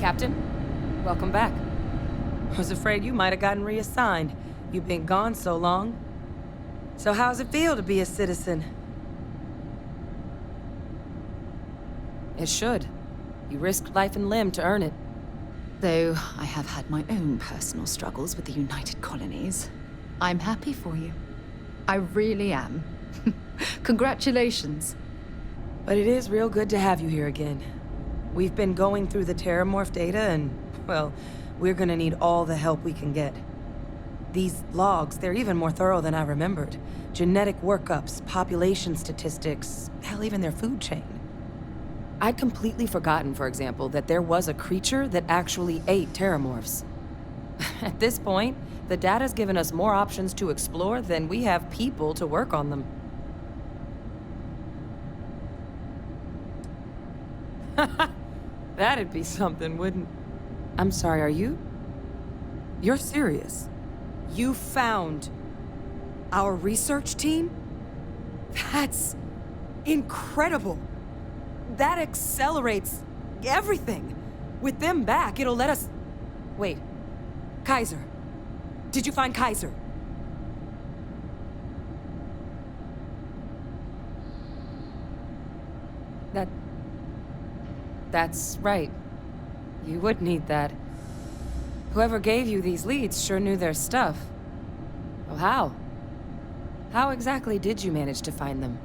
Captain, welcome back. Was afraid you might have gotten reassigned. You've been gone so long. So how's it feel to be a citizen? It should. You risked life and limb to earn it. Though I have had my own personal struggles with the United Colonies, I'm happy for you. I really am. Congratulations. But it is real good to have you here again. We've been going through the Terramorph data and, well, we're gonna need all the help we can get. These logs, they're even more thorough than I remembered. Genetic workups, population statistics, hell, even their food chain. I'd completely forgotten, for example, that there was a creature that actually ate Terramorphs. At this point, the data's given us more options to explore than we have people to work on them. That'd be something, wouldn't... I'm sorry, are you... You're serious? You found... our research team? That's... incredible! That accelerates... everything! With them back, it'll let us... Wait. Kaiser. Did you find Kaiser? That's right. You would need that. Whoever gave you these leads sure knew their stuff. Well, how? How exactly did you manage to find them?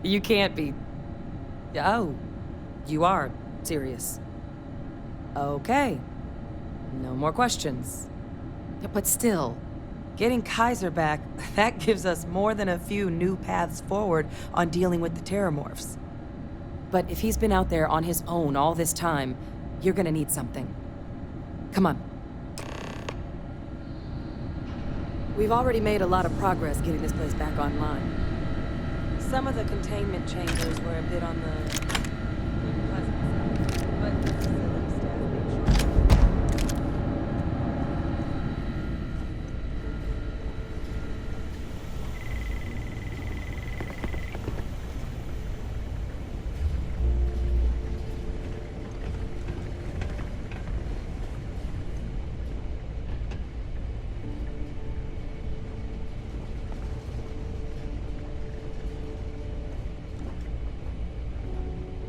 You can't be... Oh, you are serious. Okay. No more questions. But still, getting Kaiser back, that gives us more than a few new paths forward on dealing with the Terramorphs. But if he's been out there on his own all this time, you're gonna need something. Come on. We've already made a lot of progress getting this place back online. Some of the containment chambers were a bit on the unpleasant side, but the facility staff made sure.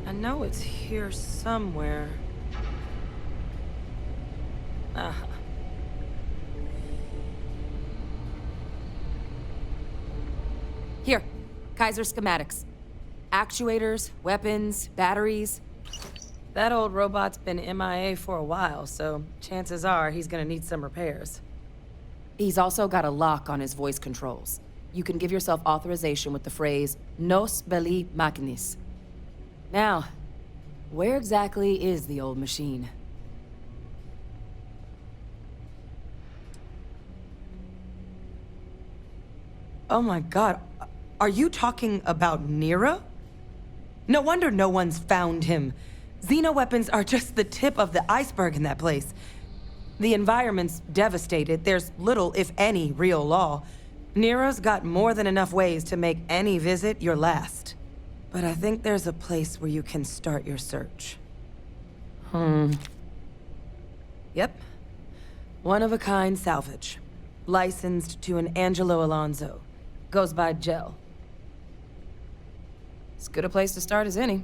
I know it's here somewhere. Uh-huh. Here, Kaiser schematics. Actuators, weapons, batteries. That old robot's been MIA for a while, so chances are he's gonna need some repairs. He's also got a lock on his voice controls. You can give yourself authorization with the phrase, Nos belli machinis. Now, where exactly is the old machine? Oh my god, are you talking about Nira? No wonder no one's found him. Xenoweapons are just the tip of the iceberg in that place. The environment's devastated. There's little, if any, real law. Nira's got more than enough ways to make any visit your last. But I think there's a place where you can start your search. Yep. One-of-a-kind salvage. Licensed to an Angelo Alonso. Goes by Gel. As good a place to start as any.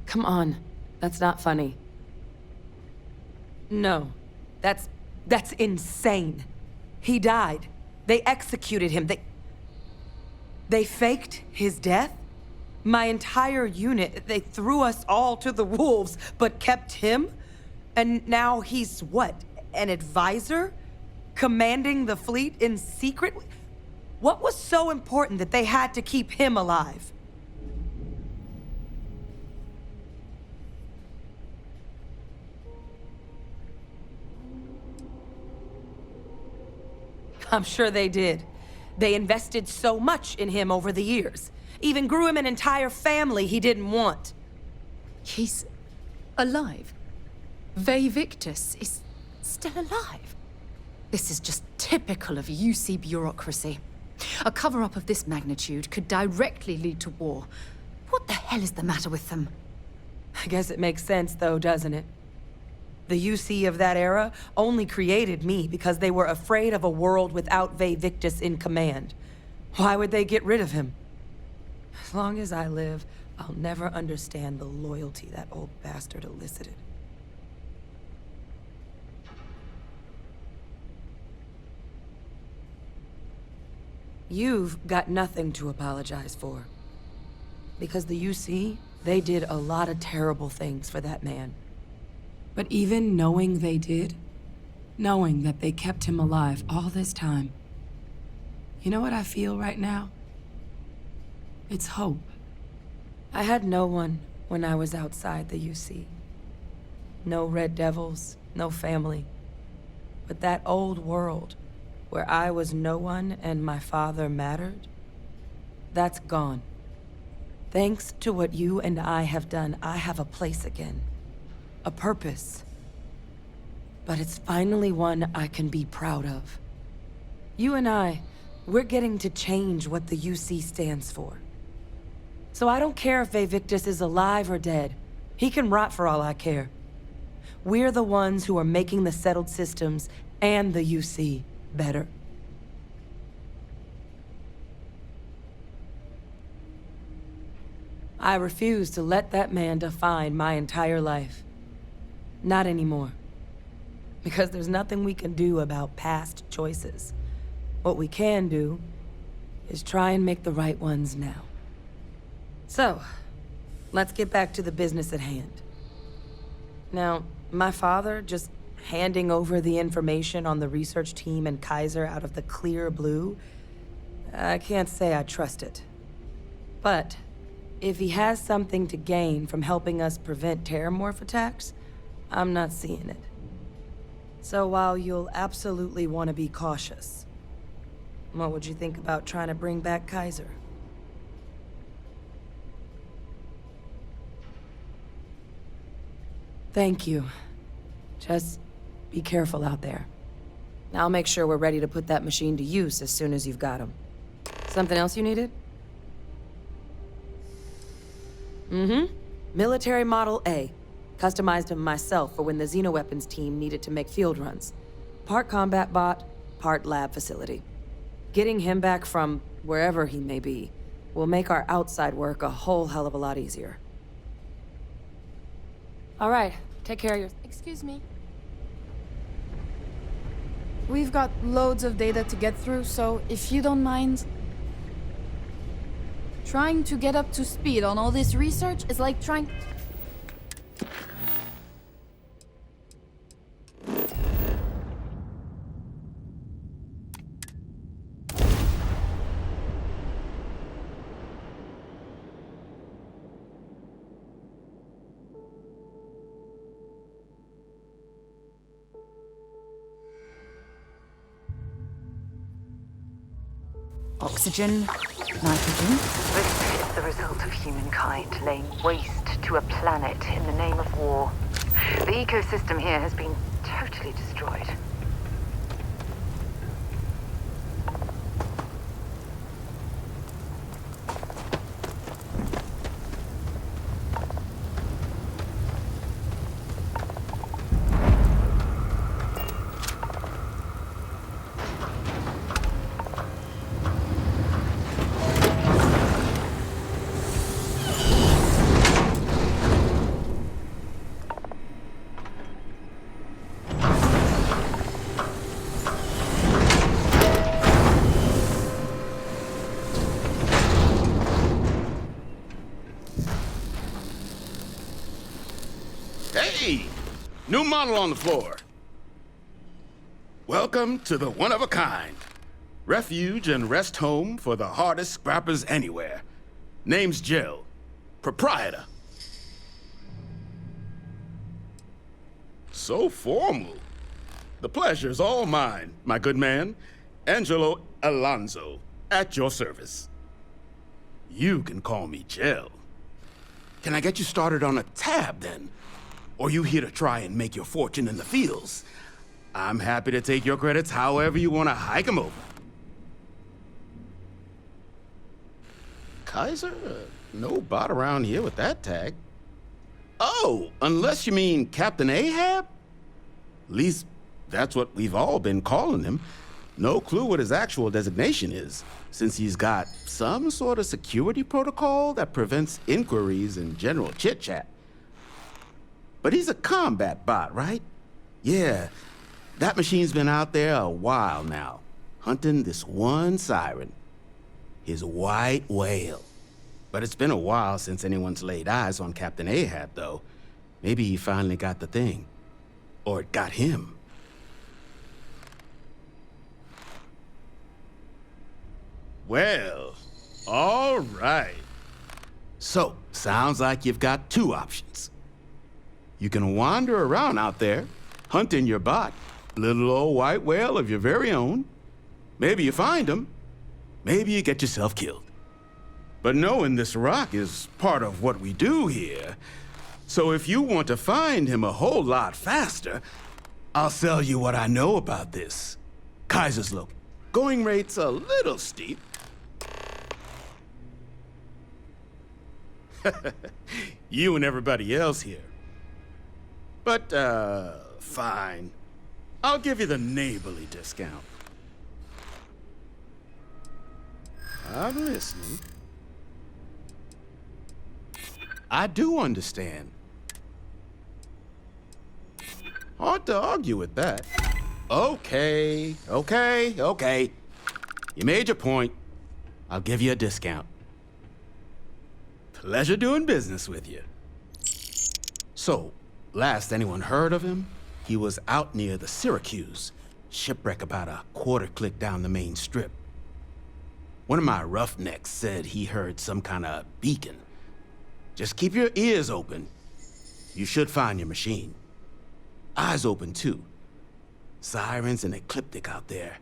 Come on. That's not funny. No. That's insane. He died. They executed him. They faked his death? My entire unit, they threw us all to the wolves, but kept him? And now he's what? An advisor? Commanding the fleet in secret? What was so important that they had to keep him alive? I'm sure they did. They invested so much in him over the years. Even grew him an entire family he didn't want. He's alive. Ve Victus is still alive. This is just typical of UC bureaucracy. A cover-up of this magnitude could directly lead to war. What the hell is the matter with them? I guess it makes sense, though, doesn't it? The UC of that era only created me because they were afraid of a world without Victus in command. Why would they get rid of him? As long as I live, I'll never understand the loyalty that old bastard elicited. You've got nothing to apologize for. Because the UC, they did a lot of terrible things for that man. But even knowing they did, knowing that they kept him alive all this time, you know what I feel right now? It's hope. I had no one when I was outside the UC. No Red Devils, no family. But that old world, where I was no one and my father mattered, that's gone. Thanks to what you and I have done, I have a place again. A purpose. But it's finally one I can be proud of. You and we're getting to change what the UC stands for. So I don't care if Victus is alive or dead. He can rot for all I care. We're the ones who are making the settled systems and the UC better. I refuse to let that man define my entire life. Not anymore. Because there's nothing we can do about past choices. What we can do is try and make the right ones now. So, let's get back to the business at hand. Now, my father just handing over the information on the research team and Kaiser out of the clear blue, I can't say I trust it. But if he has something to gain from helping us prevent terramorph attacks, I'm not seeing it. So while you'll absolutely want to be cautious, what would you think about trying to bring back Kaiser? Thank you. Just be careful out there. I'll make sure we're ready to put that machine to use as soon as you've got him. Something else you needed? Military Model A. Customized him myself for when the Xenoweapons team needed to make field runs. Part combat bot, part lab facility. Getting him back from wherever he may be will make our outside work a whole hell of a lot easier. All right, take care of your... Excuse me. We've got loads of data to get through, so if you don't mind... Trying to get up to speed on all this research is like trying... Oxygen, nitrogen. This is the result of humankind laying waste to a planet in the name of war. The ecosystem here has been totally destroyed. Hey! New model on the floor. Welcome to the one-of-a-kind. Refuge and rest home for the hardest scrappers anywhere. Name's Jill. Proprietor. So formal. The pleasure's all mine, my good man. Angelo Alonso, at your service. You can call me Jill. Can I get you started on a tab, then? Or you here to try and make your fortune in the fields? I'm happy to take your credits however you want to hike them over. Kaiser? No bot around here with that tag. Oh, unless you mean Captain Ahab? At least, that's what we've all been calling him. No clue what his actual designation is, since he's got some sort of security protocol that prevents inquiries and general chit-chat. But he's a combat bot, right? Yeah, that machine's been out there a while now, hunting this one siren, his white whale. But it's been a while since anyone's laid eyes on Captain Ahab, though. Maybe he finally got the thing. Or it got him. Well, all right. So, sounds like you've got two options. You can wander around out there, hunting your bot, little old white whale of your very own. Maybe you find him. Maybe you get yourself killed. But knowing this rock is part of what we do here. So if you want to find him a whole lot faster, I'll sell you what I know about this. Kaiser's look. Going rate's a little steep. You and everybody else here. But, fine. I'll give you the neighborly discount. I'm listening. I do understand. Hard to argue with that. Okay. You made your point. I'll give you a discount. Pleasure doing business with you. So, last anyone heard of him, he was out near the Syracuse. Shipwreck about a quarter click down the main strip. One of my roughnecks said he heard some kind of beacon. Just keep your ears open. You should find your machine. Eyes open, too. Sirens and Ecliptic out there,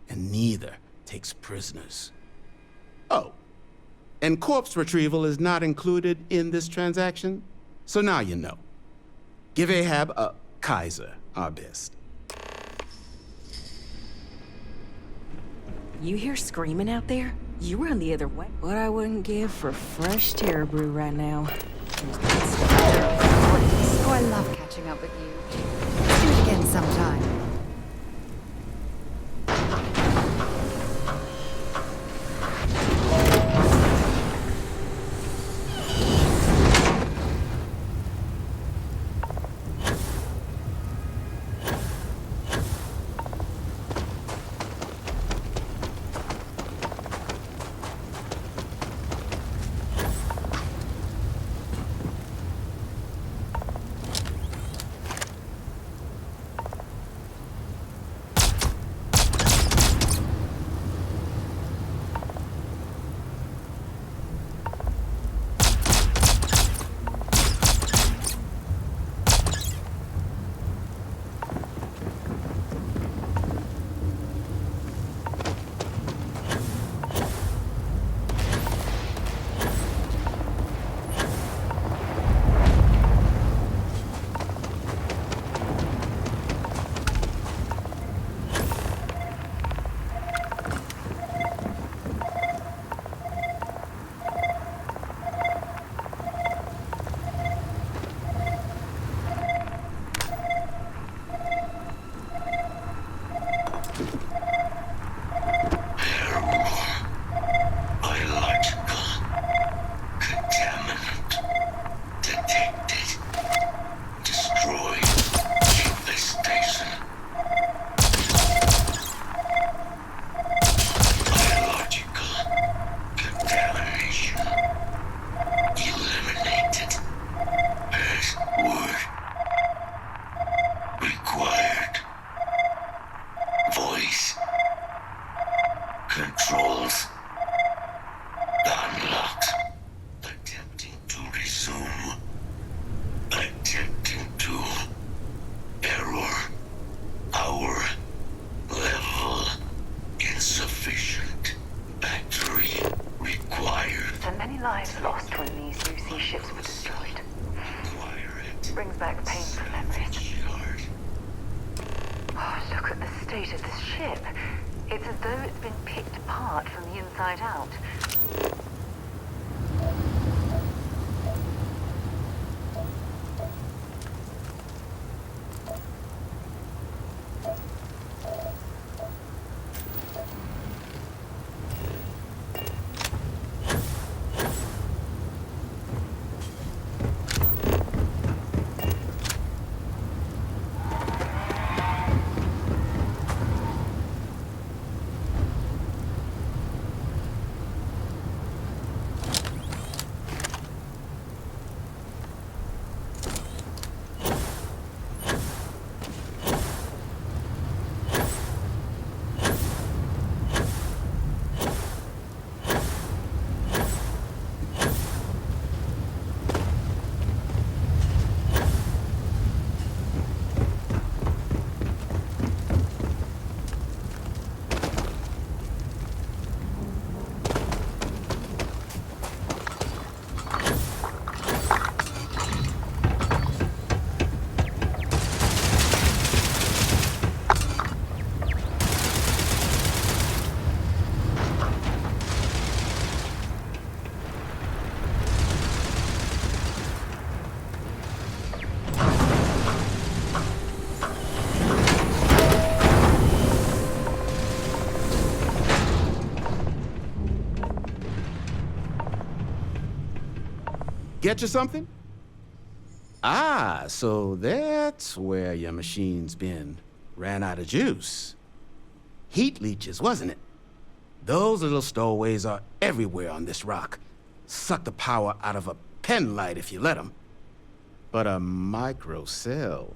and neither takes prisoners. Oh, and corpse retrieval is not included in this transaction, so now you know. Give Ahab a Kaiser our best. You hear screaming out there? You run the other way. What I wouldn't give for fresh terror brew right now. Oh, I love catching up with you. Let's do it again sometime. Controls unlocked. Attempting to resume. Attempting to. Error. Power level insufficient. Battery required. So many lives lost when these UC ships were destroyed. Required. Brings back painful memories. Shard. Oh, ship. It's as though it's been picked apart from the inside out. Get you something? Ah, so that's where your machine's been. Ran out of juice. Heat leeches, wasn't it? Those little stowaways are everywhere on this rock. Suck the power out of a pen light if you let them. But a microcell,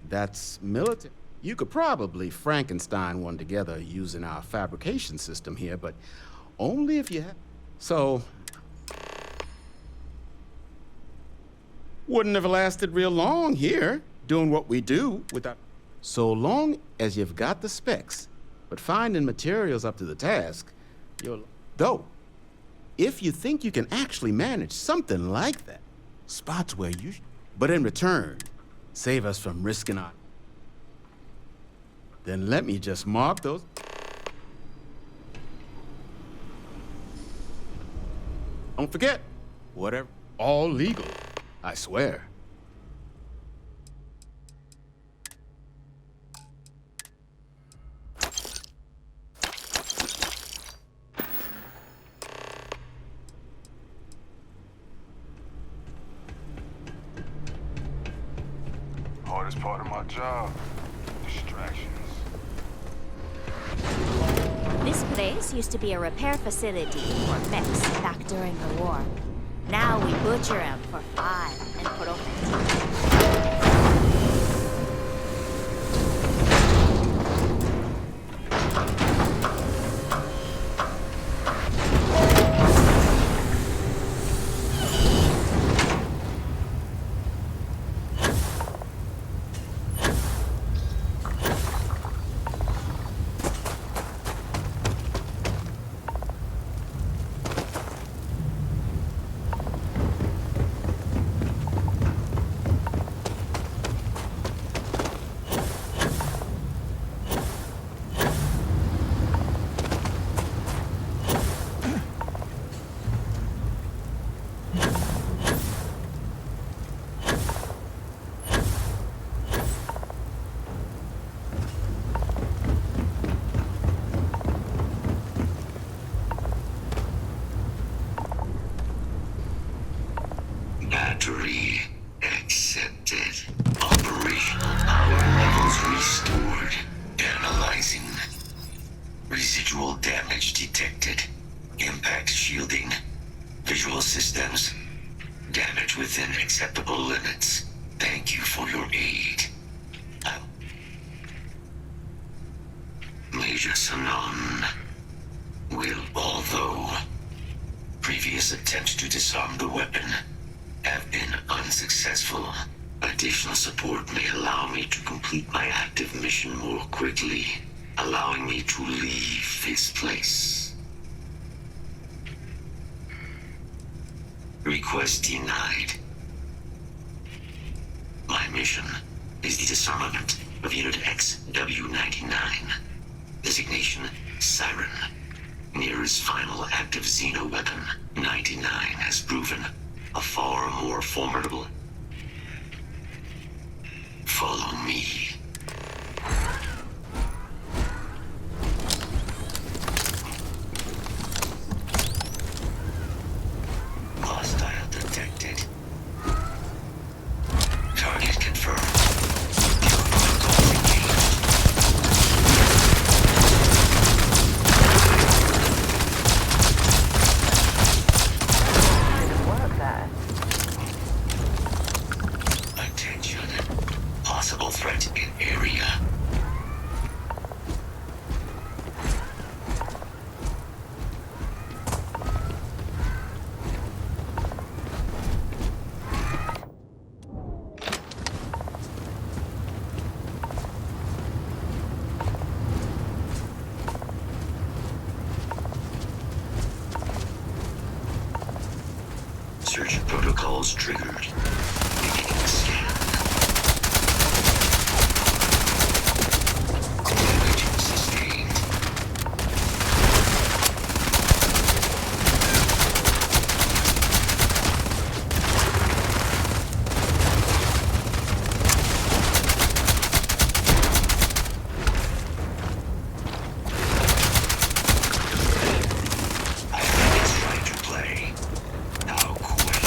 that's military. You could probably Frankenstein one together using our fabrication system here, but only if you have. So, wouldn't have lasted real long here, doing what we do without. So long as you've got the specs, but finding materials up to the task, you'll. Though, if you think you can actually manage something like that, spots where you. But in return, save us from risking our. Then let me just mark those. Don't forget, whatever, all legal. I swear. Hardest part of my job, distractions. This place used to be a repair facility for mechs back during the war. Now we butcher them for $5 and profit. Battery accepted. Operational power levels restored. Analyzing. Residual damage detected. Impact shielding. Visual systems. Damage within acceptable limits. Thank you for your aid. Major Sanon will, although previous attempts to disarm the weapon have been unsuccessful. Additional support may allow me to complete my active mission more quickly, allowing me to leave this place. Request denied. My mission is the disarmament of Unit XW-99. Designation Siren. Nearest final active Xeno weapon, 99 has proven a far more formidable. Follow me. Hostile detected. Target confirmed. Protocols engaged. Work there. Attention. Possible threat in area. Search protocols triggered. Beginning scan. Damage sustained. I think it's right to play. How quaint.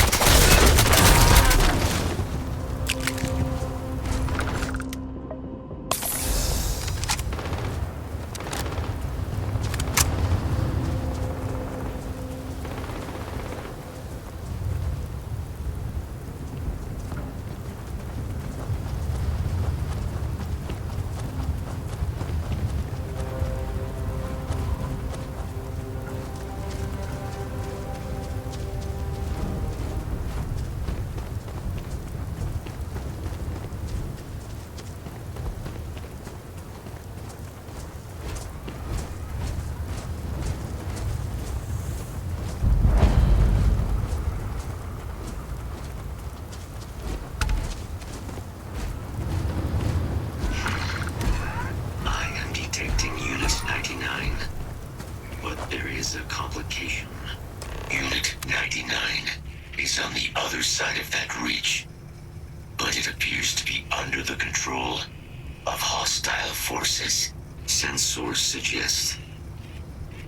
I am detecting Unit 99. But there is a complication. Unit 99 is on the other side of that reach. But it appears to be under the control of hostile forces. Sensors suggest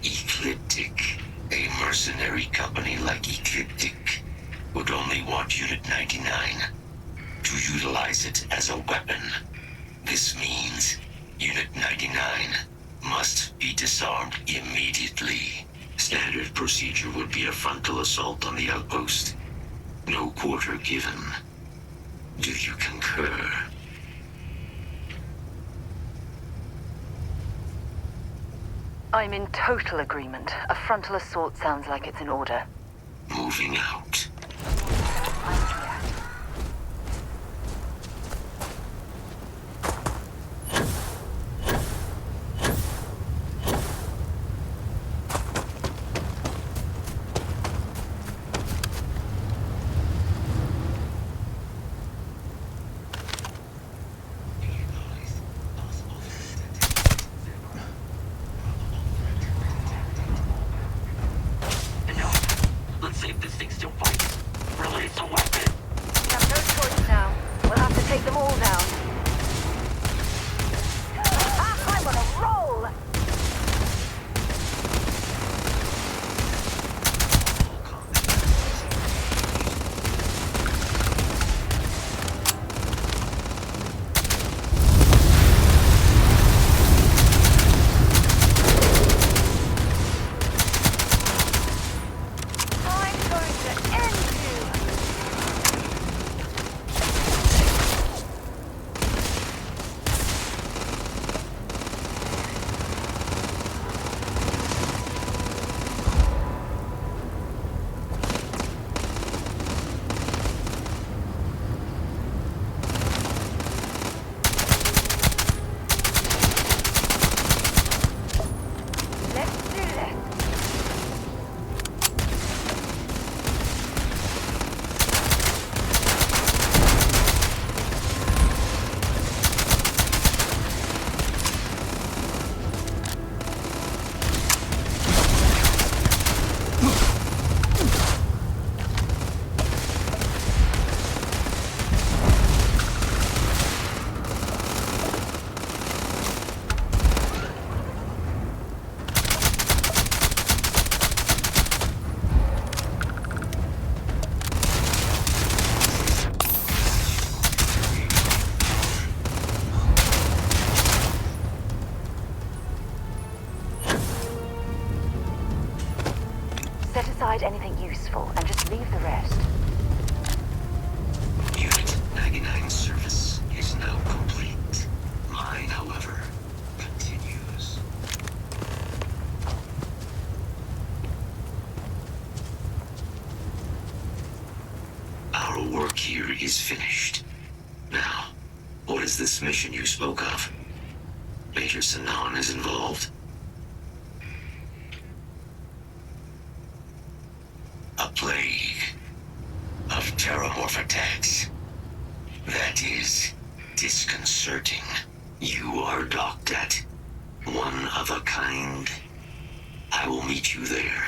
Ecliptic. A mercenary company like Ecliptic would only want Unit 99 to utilize it as a weapon. This means Unit 99 must be disarmed immediately. Standard procedure would be a frontal assault on the outpost. No quarter given. Do you concur? I'm in total agreement. A frontal assault sounds like it's in order. Moving out. No, let's save this thing still fight. work here is finished. Now, what is this mission you spoke of? Major Sanan is involved? A plague of terramorph attacks. That is disconcerting. You are docked at one of a kind. I will meet you there.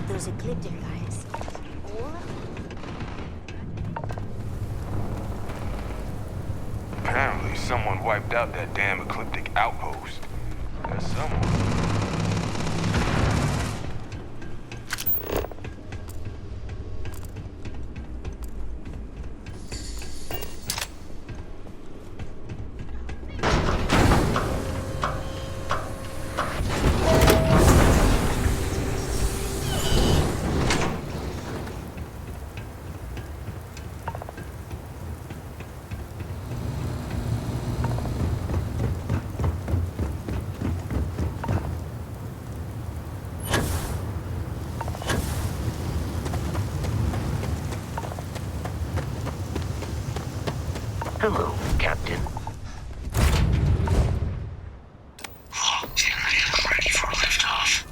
Those ecliptic guys. All of them? Apparently, someone wiped out that damn ecliptic outpost. There's someone. Hello, Captain. Locked in and ready for liftoff.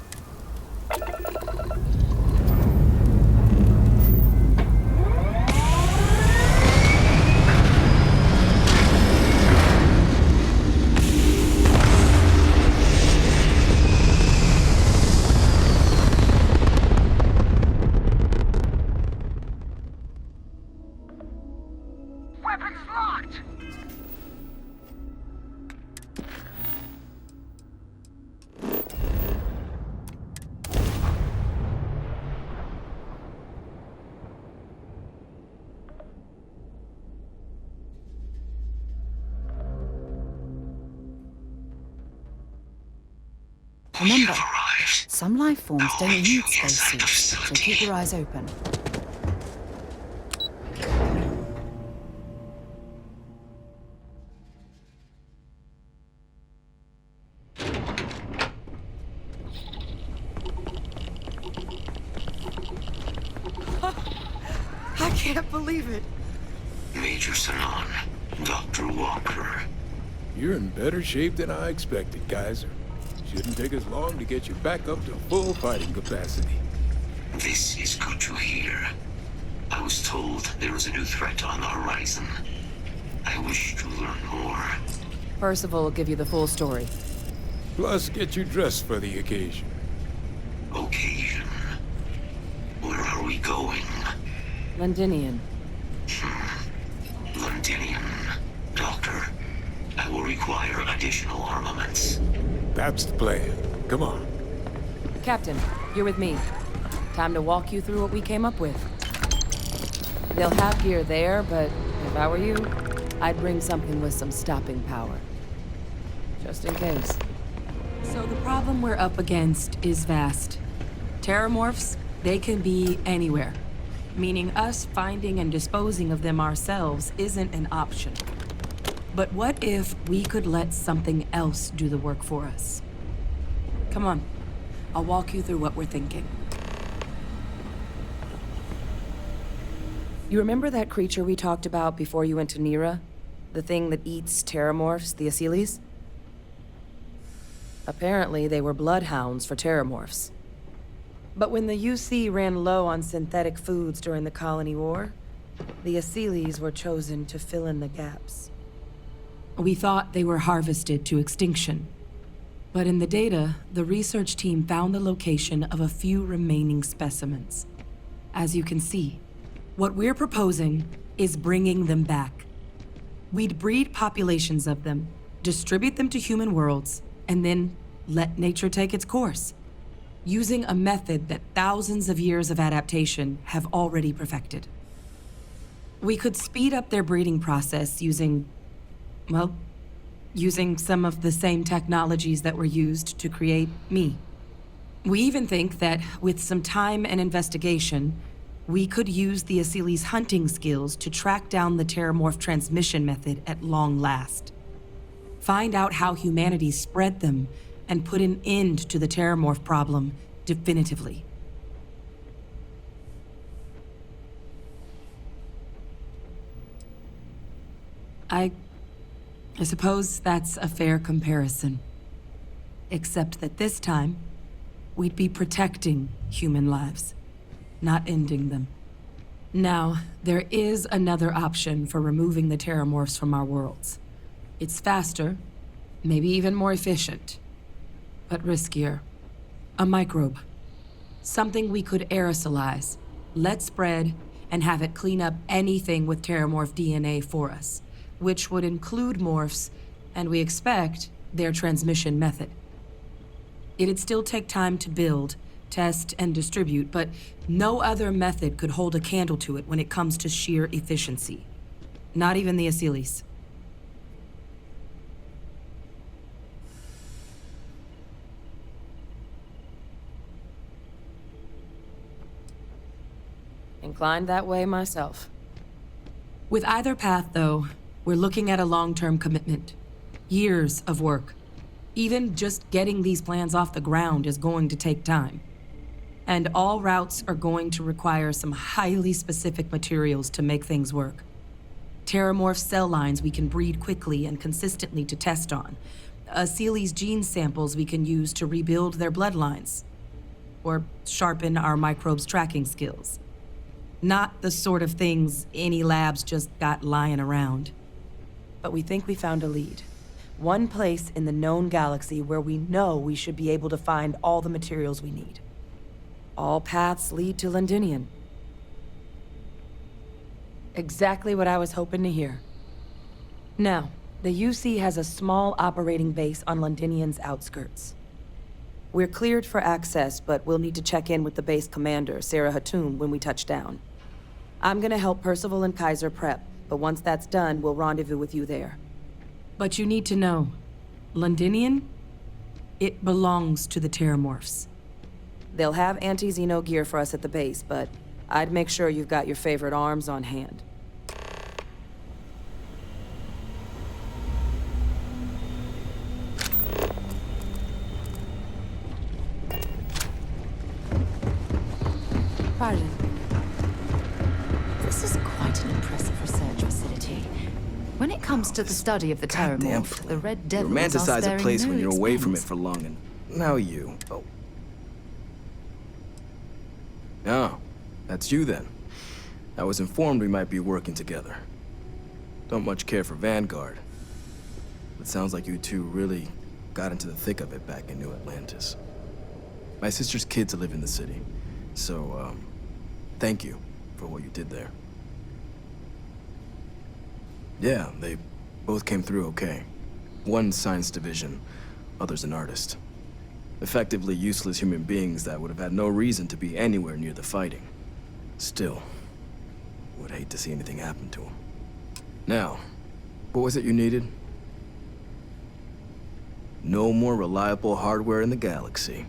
Remember, some life forms don't need spacesuits, so keep your eyes open. I can't believe it. Major Sanan, Dr. Walker. You're in better shape than I expected, Kaiser. Shouldn't take us long to get you back up to full fighting capacity. This is good to hear. I was told there was a new threat on the horizon. I wish to learn more. Percival will give you the full story. Plus, get you dressed for the occasion. Occasion? Where are we going? Londinian. Londinian. Doctor, I will require additional armaments. That's the plan. Come on. Captain, you're with me. Time to walk you through what we came up with. They'll have gear there, but if I were you, I'd bring something with some stopping power. Just in case. So the problem we're up against is vast. Terramorphs, they can be anywhere. Meaning us finding and disposing of them ourselves isn't an option. But what if we could let something else do the work for us? Come on, I'll walk you through what we're thinking. You remember that creature we talked about before you went to Nira? The thing that eats terramorphs, the Asylees? Apparently, they were bloodhounds for terramorphs. But when the UC ran low on synthetic foods during the Colony War, the Asylees were chosen to fill in the gaps. We thought they were harvested to extinction. But in the data, the research team found the location of a few remaining specimens. As you can see, what we're proposing is bringing them back. We'd breed populations of them, distribute them to human worlds, and then let nature take its course, using a method that thousands of years of adaptation have already perfected. We could speed up their breeding process using some of the same technologies that were used to create me. We even think that with some time and investigation, we could use the Asylees' hunting skills to track down the Terramorph transmission method at long last. Find out how humanity spread them and put an end to the Terramorph problem definitively. I suppose that's a fair comparison. Except that this time, we'd be protecting human lives, not ending them. Now, there is another option for removing the Terramorphs from our worlds. It's faster, maybe even more efficient, but riskier. A microbe. Something we could aerosolize, let spread, and have it clean up anything with Terramorph DNA for us, which would include morphs, and we expect their transmission method. It'd still take time to build, test, and distribute, but no other method could hold a candle to it when it comes to sheer efficiency. Not even the Asylees. Inclined that way myself. With either path, though, we're looking at a long-term commitment. Years of work. Even just getting these plans off the ground is going to take time. And all routes are going to require some highly specific materials to make things work. Terramorph cell lines we can breed quickly and consistently to test on. Asylees' gene samples we can use to rebuild their bloodlines. Or sharpen our microbes' tracking skills. Not the sort of things any labs just got lying around. But we think we found a lead. One place in the known galaxy where we know we should be able to find all the materials we need. All paths lead to Londinian. Exactly what I was hoping to hear. Now, the UC has a small operating base on Londinian's outskirts. We're cleared for access, but we'll need to check in with the base commander, Sarah Hatoum, when we touch down. I'm gonna help Percival and Kaiser prep, but once that's done, we'll rendezvous with you there. But you need to know, Londinian, it belongs to the Terramorphs. They'll have anti-Xeno gear for us at the base, but I'd make sure you've got your favorite arms on hand. Pardon. This is quite an impressive research facility. When it comes to the study of the Terramorph, the Red Devils You are romanticize a sparing place no when you're away from it expense. for long, and now you... Oh, that's you then. I was informed we might be working together. Don't much care for Vanguard. It sounds like you two really got into the thick of it back in New Atlantis. My sister's kids live in the city, so, thank you for what you did there. Yeah, they both came through okay. One science division, other's an artist. Effectively useless human beings that would have had no reason to be anywhere near the fighting. Still, would hate to see anything happen to them. Now, what was it you needed? No more reliable hardware in the galaxy.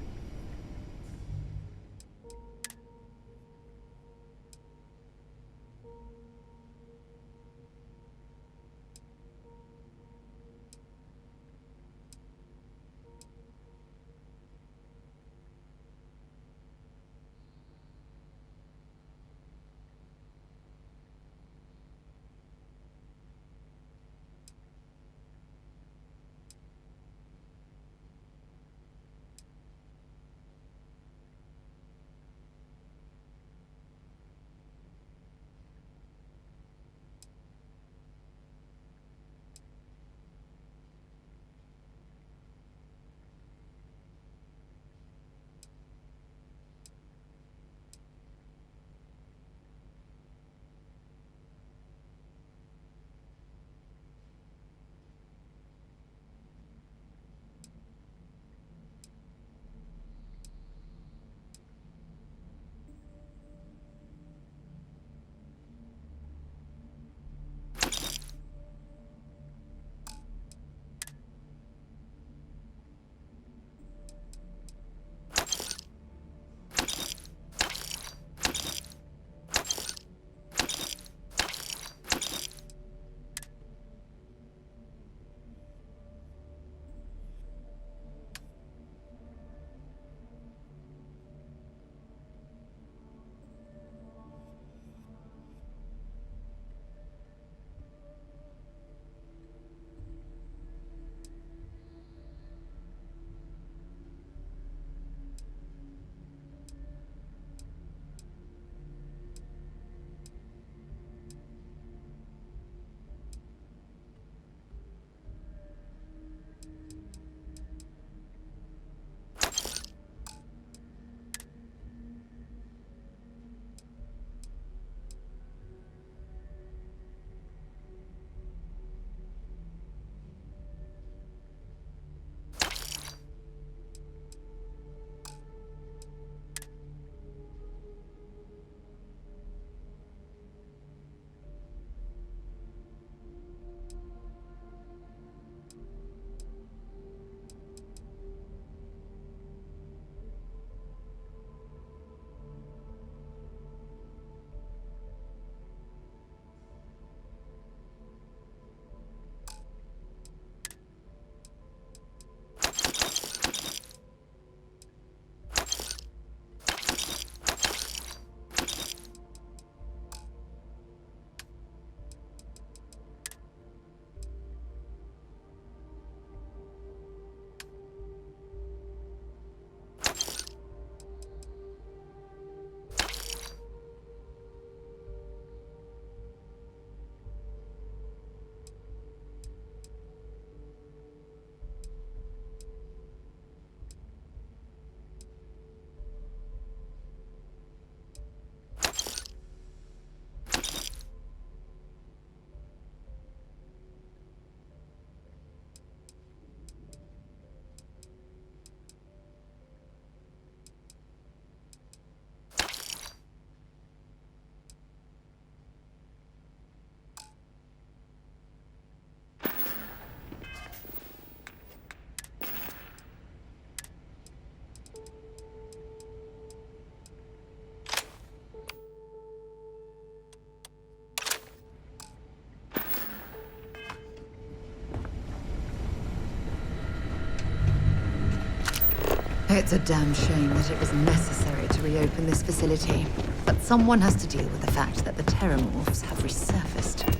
It's a damn shame that it was necessary to reopen this facility. But someone has to deal with the fact that the Terramorphs have resurfaced.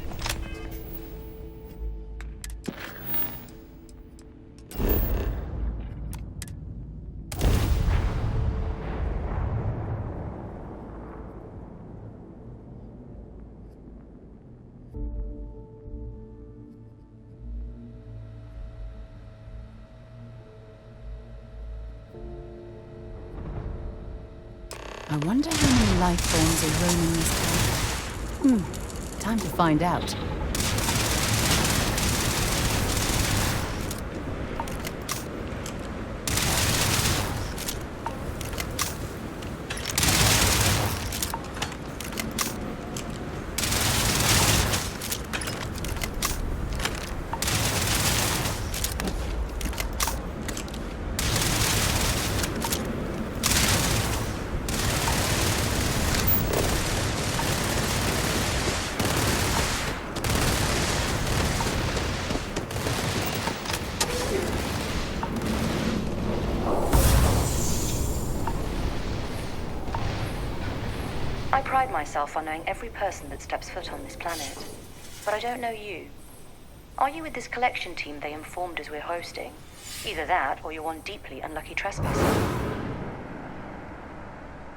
I wonder how many life forms are roaming this planet. Time to find out. I pride myself on knowing every person that steps foot on this planet. But I don't know you. Are you with this collection team they informed us we're hosting? Either that, or you're one deeply unlucky trespasser.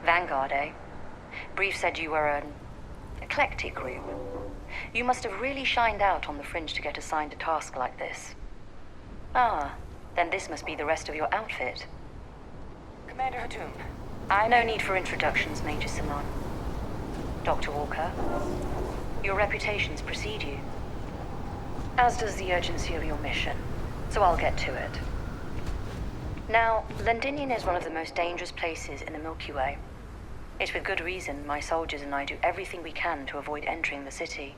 Vanguard, eh? Brief said you were an eclectic group. You must have really shined out on the fringe to get assigned a task like this. Ah, then this must be the rest of your outfit. Commander Hatum. No need for introductions, Major Simon. Dr. Walker, your reputations precede you. As does the urgency of your mission, so I'll get to it. Now, Londinium is one of the most dangerous places in the Milky Way. It's with good reason my soldiers and I do everything we can to avoid entering the city.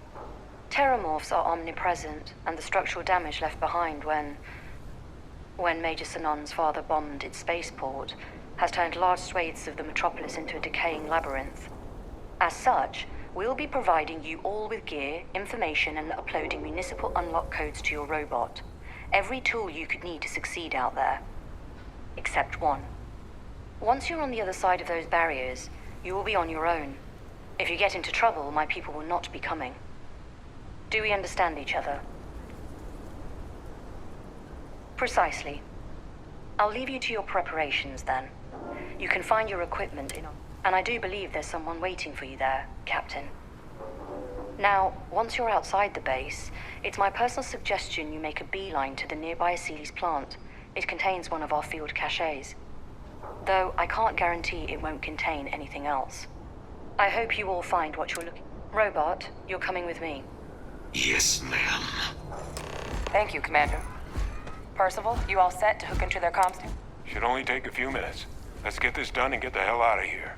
Terramorphs are omnipresent, and the structural damage left behind when Major Sinon's father bombed its spaceport has turned large swathes of the metropolis into a decaying labyrinth. As such, we'll be providing you all with gear, information, and uploading municipal unlock codes to your robot. Every tool you could need to succeed out there. Except one. Once you're on the other side of those barriers, you will be on your own. If you get into trouble, my people will not be coming. Do we understand each other? Precisely. I'll leave you to your preparations then. You can find your equipment and I do believe there's someone waiting for you there, Captain. Now, once you're outside the base, it's my personal suggestion you make a beeline to the nearby Aceles plant. It contains one of our field caches. Though I can't guarantee it won't contain anything else. I hope you all find what you're looking for. Robot, you're coming with me. Yes, ma'am. Thank you, Commander. Percival, you all set to hook into their comms? Should only take a few minutes. Let's get this done and get the hell out of here.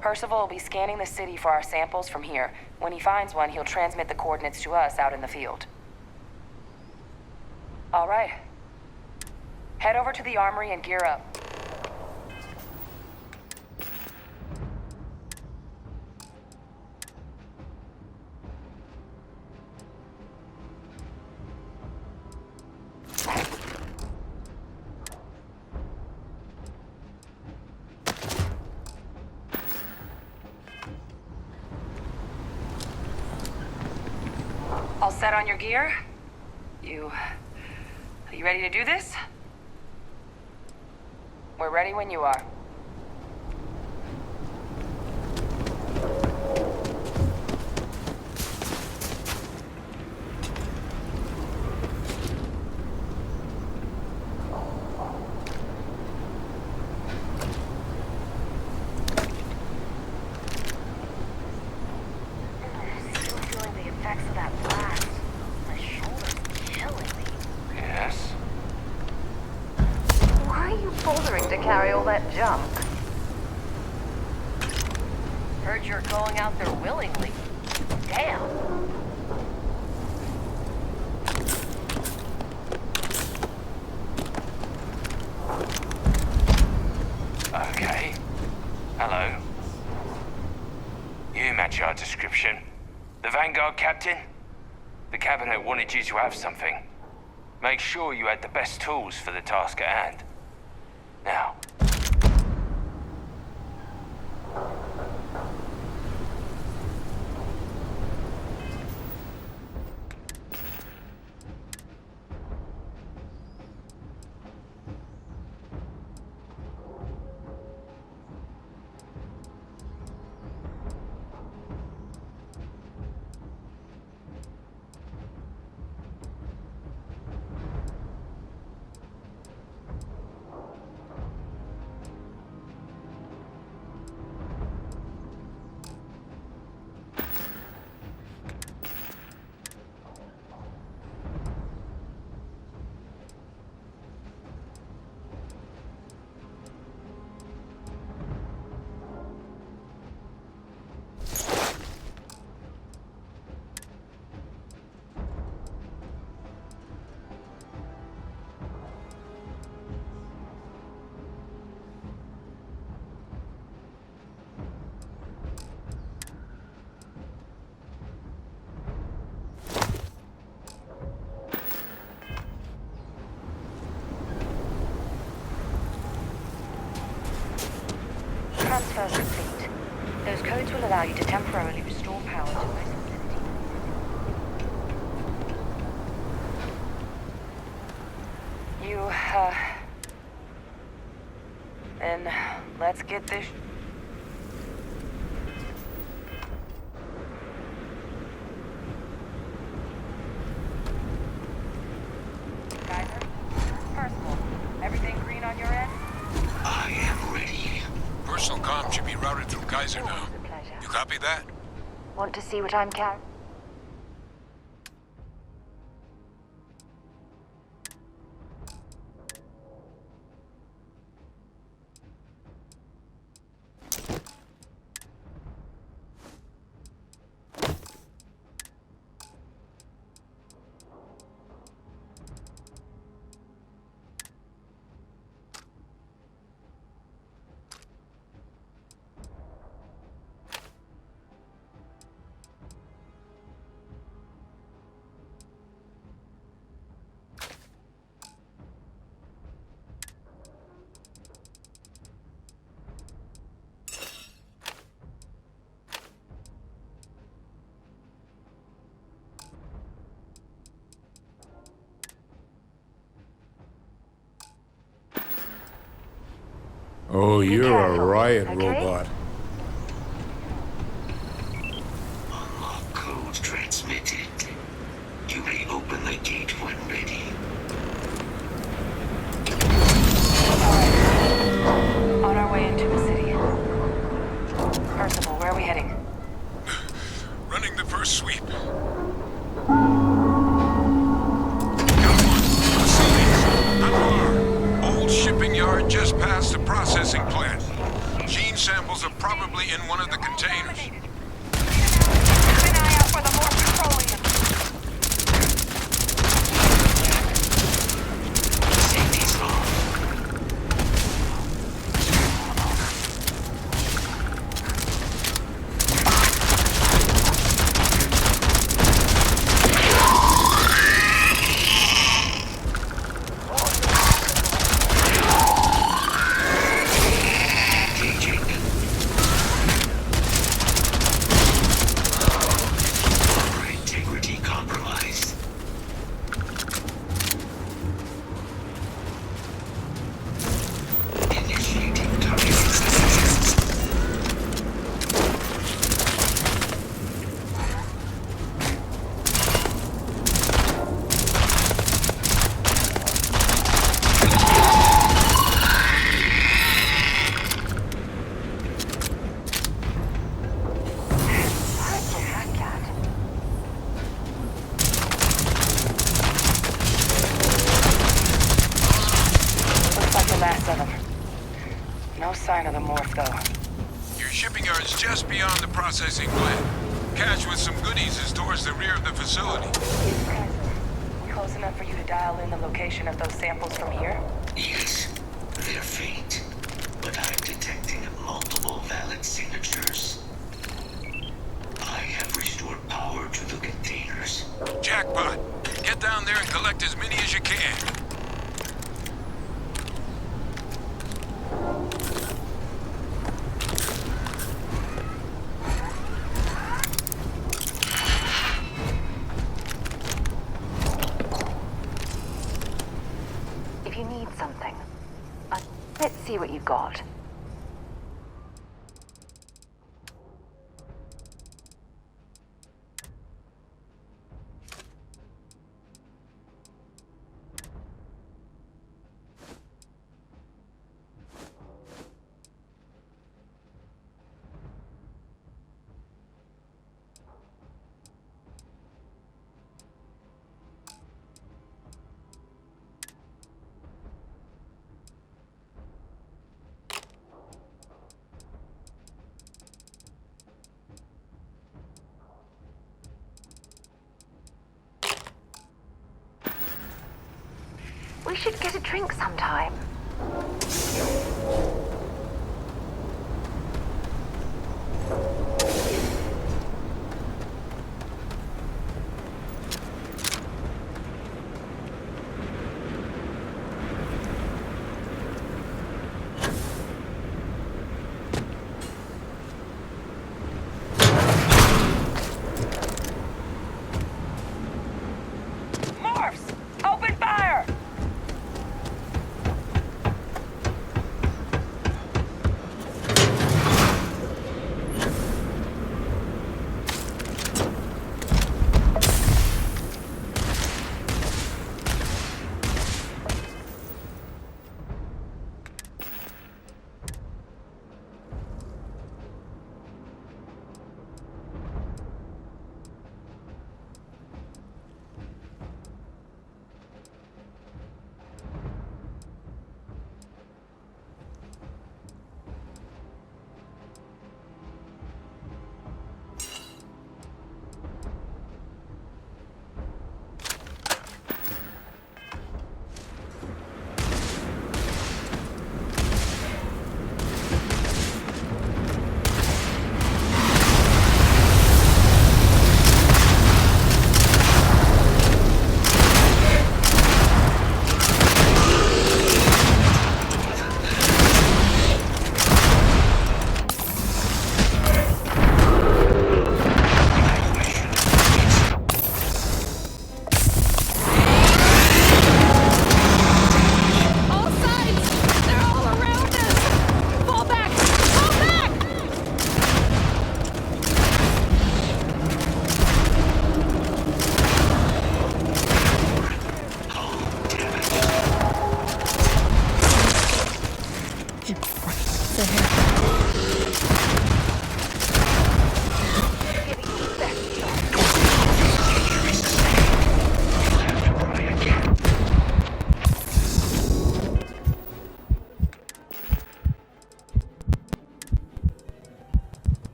Percival will be scanning the city for our samples from here. When he finds one, he'll transmit the coordinates to us out in the field. All right. Head over to the armory and gear up. All set on your gear? Are you ready to do this? We're ready when you are. Junk. Heard you're going out there willingly. Damn. Okay. Hello. You match our description. The Vanguard captain? The Cabinet wanted you to have something. Make sure you had the best tools for the task at hand. Now, Transfers complete. Those Those codes will allow you to temporarily restore power to most facilities. Then let's get this. Geyser? Percival, everything green on your end? I am ready. Personal comm should be routed through Geyser now. Always a pleasure. You copy that? Want to see what I'm carrying? Oh, you're a careful, riot okay? robot. Unlock code transmitted. You may open the gate when ready. On our way into the city. Percival, where are we heading? Running the first sweep. Old shipping yard just past the processing plant. Gene samples are probably in one of the containers. Keep an eye out for the more petroleum. Safety's off. Integrity compromised. Initiating target. Looks like the last of them. No sign of the morph, though. Your shipping yard's just beyond the processing plant. Cache with some goodies is towards the rear of the facility. Kaiser, close enough for you to dial in the location of those samples from here? Yes, they're faint, but I'm detecting multiple valid signatures. I have restored power to the containers. Jackpot. Get down there and collect as many as you can. If you need something, let's see what you've got. We should get a drink sometime.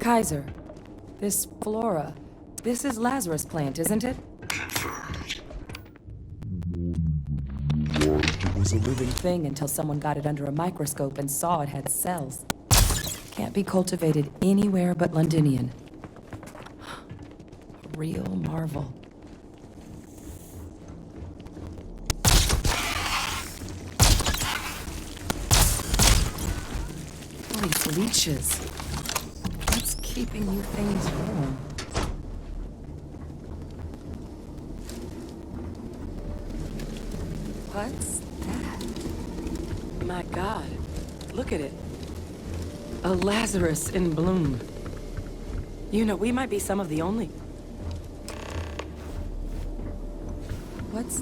Kaiser, this flora, this is Lazarus plant, isn't it? Confirmed. It was a living thing until someone got it under a microscope and saw it had cells. Can't be cultivated anywhere but Londinian. A real marvel. These leeches. What's keeping you things warm? What's that? My God, look at it. A Lazarus in bloom. You know, we might be some of the only... What's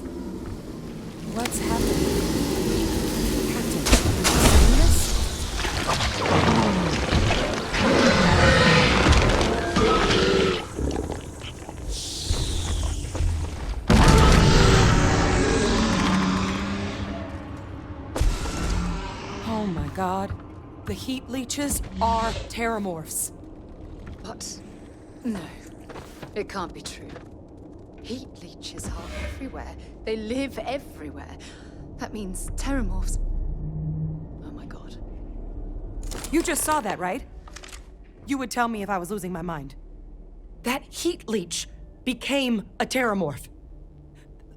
happening? Captain, have you seen this? Oh my God. The heat leeches are terramorphs. What? No. It can't be true. Heat leeches are everywhere. They live everywhere. That means terramorphs. Oh my God. You just saw that, right? You would tell me if I was losing my mind. That heat leech became a terramorph.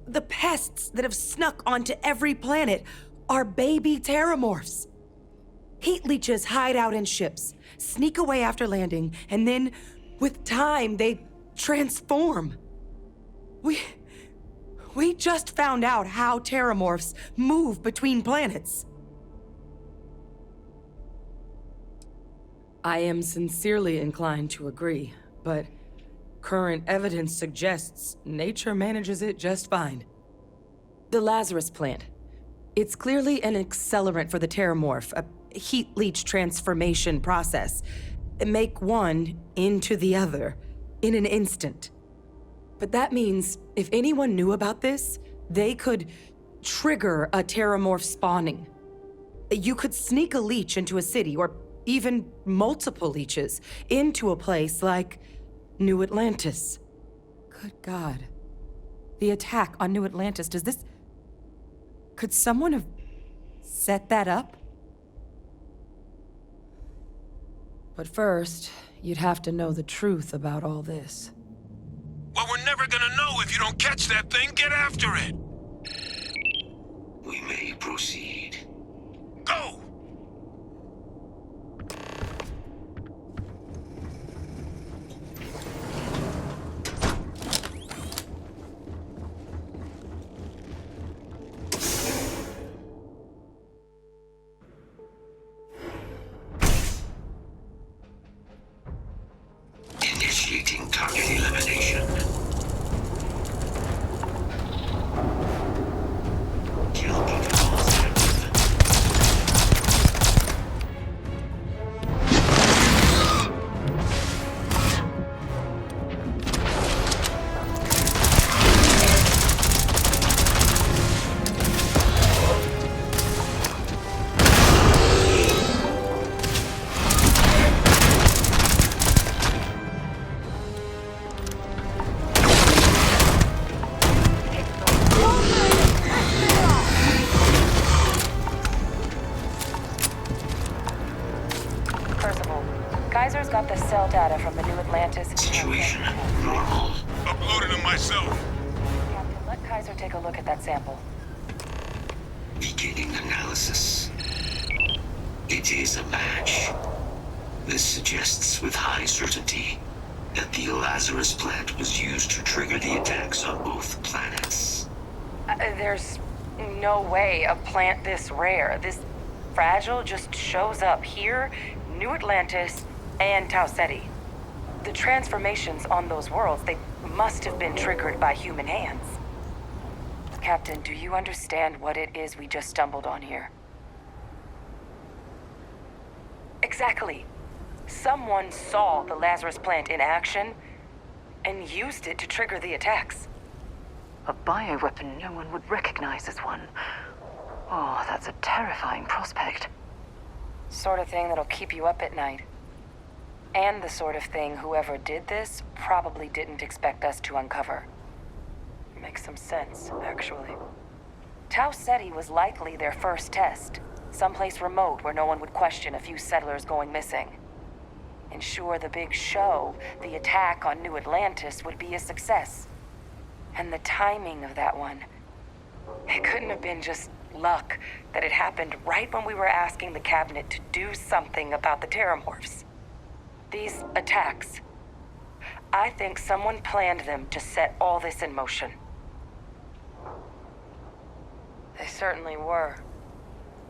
The pests that have snuck onto every planet are baby terramorphs. Heat leeches hide out in ships, sneak away after landing, and then, with time, they transform. We just found out how terramorphs move between planets. I am sincerely inclined to agree, but current evidence suggests nature manages it just fine. The Lazarus plant. It's clearly an accelerant for the terramorph, a heat leech transformation process. Make one into the other in an instant. But that means if anyone knew about this, they could trigger a terramorph spawning. You could sneak a leech into a city, or even multiple leeches, into a place like New Atlantis. Good God. The attack on New Atlantis, does this... Could someone have set that up? But first, you'd have to know the truth about all this. Well, we're never gonna know if you don't catch that thing. Get after it! We may proceed. Go! Initiating target elimination. Kill protocols active. Percival, Kaiser's got the cell data from the New Atlantis. Situation normal. Uploaded them myself. Captain, let Kaiser take a look at that sample. Beginning analysis. It is a match. This suggests with high certainty that the Lazarus plant was used to trigger the attacks on both planets. There's no way a plant this rare, this fragile, just shows up here, New Atlantis, and Tau Ceti. The transformations on those worlds, they must have been triggered by human hands. Captain, do you understand what it is we just stumbled on here? Exactly. Someone saw the Lazarus plant in action and used it to trigger the attacks. A bioweapon no one would recognize as one. Oh, that's a terrifying prospect. Sort of thing that'll keep you up at night. And the sort of thing whoever did this probably didn't expect us to uncover. Makes some sense, actually. Tau Ceti was likely their first test. Someplace remote where no one would question a few settlers going missing. Ensure the big show, the attack on New Atlantis, would be a success. And the timing of that one. It couldn't have been just luck that it happened right when we were asking the cabinet to do something about the Terramorphs. These attacks. I think someone planned them to set all this in motion. They certainly were.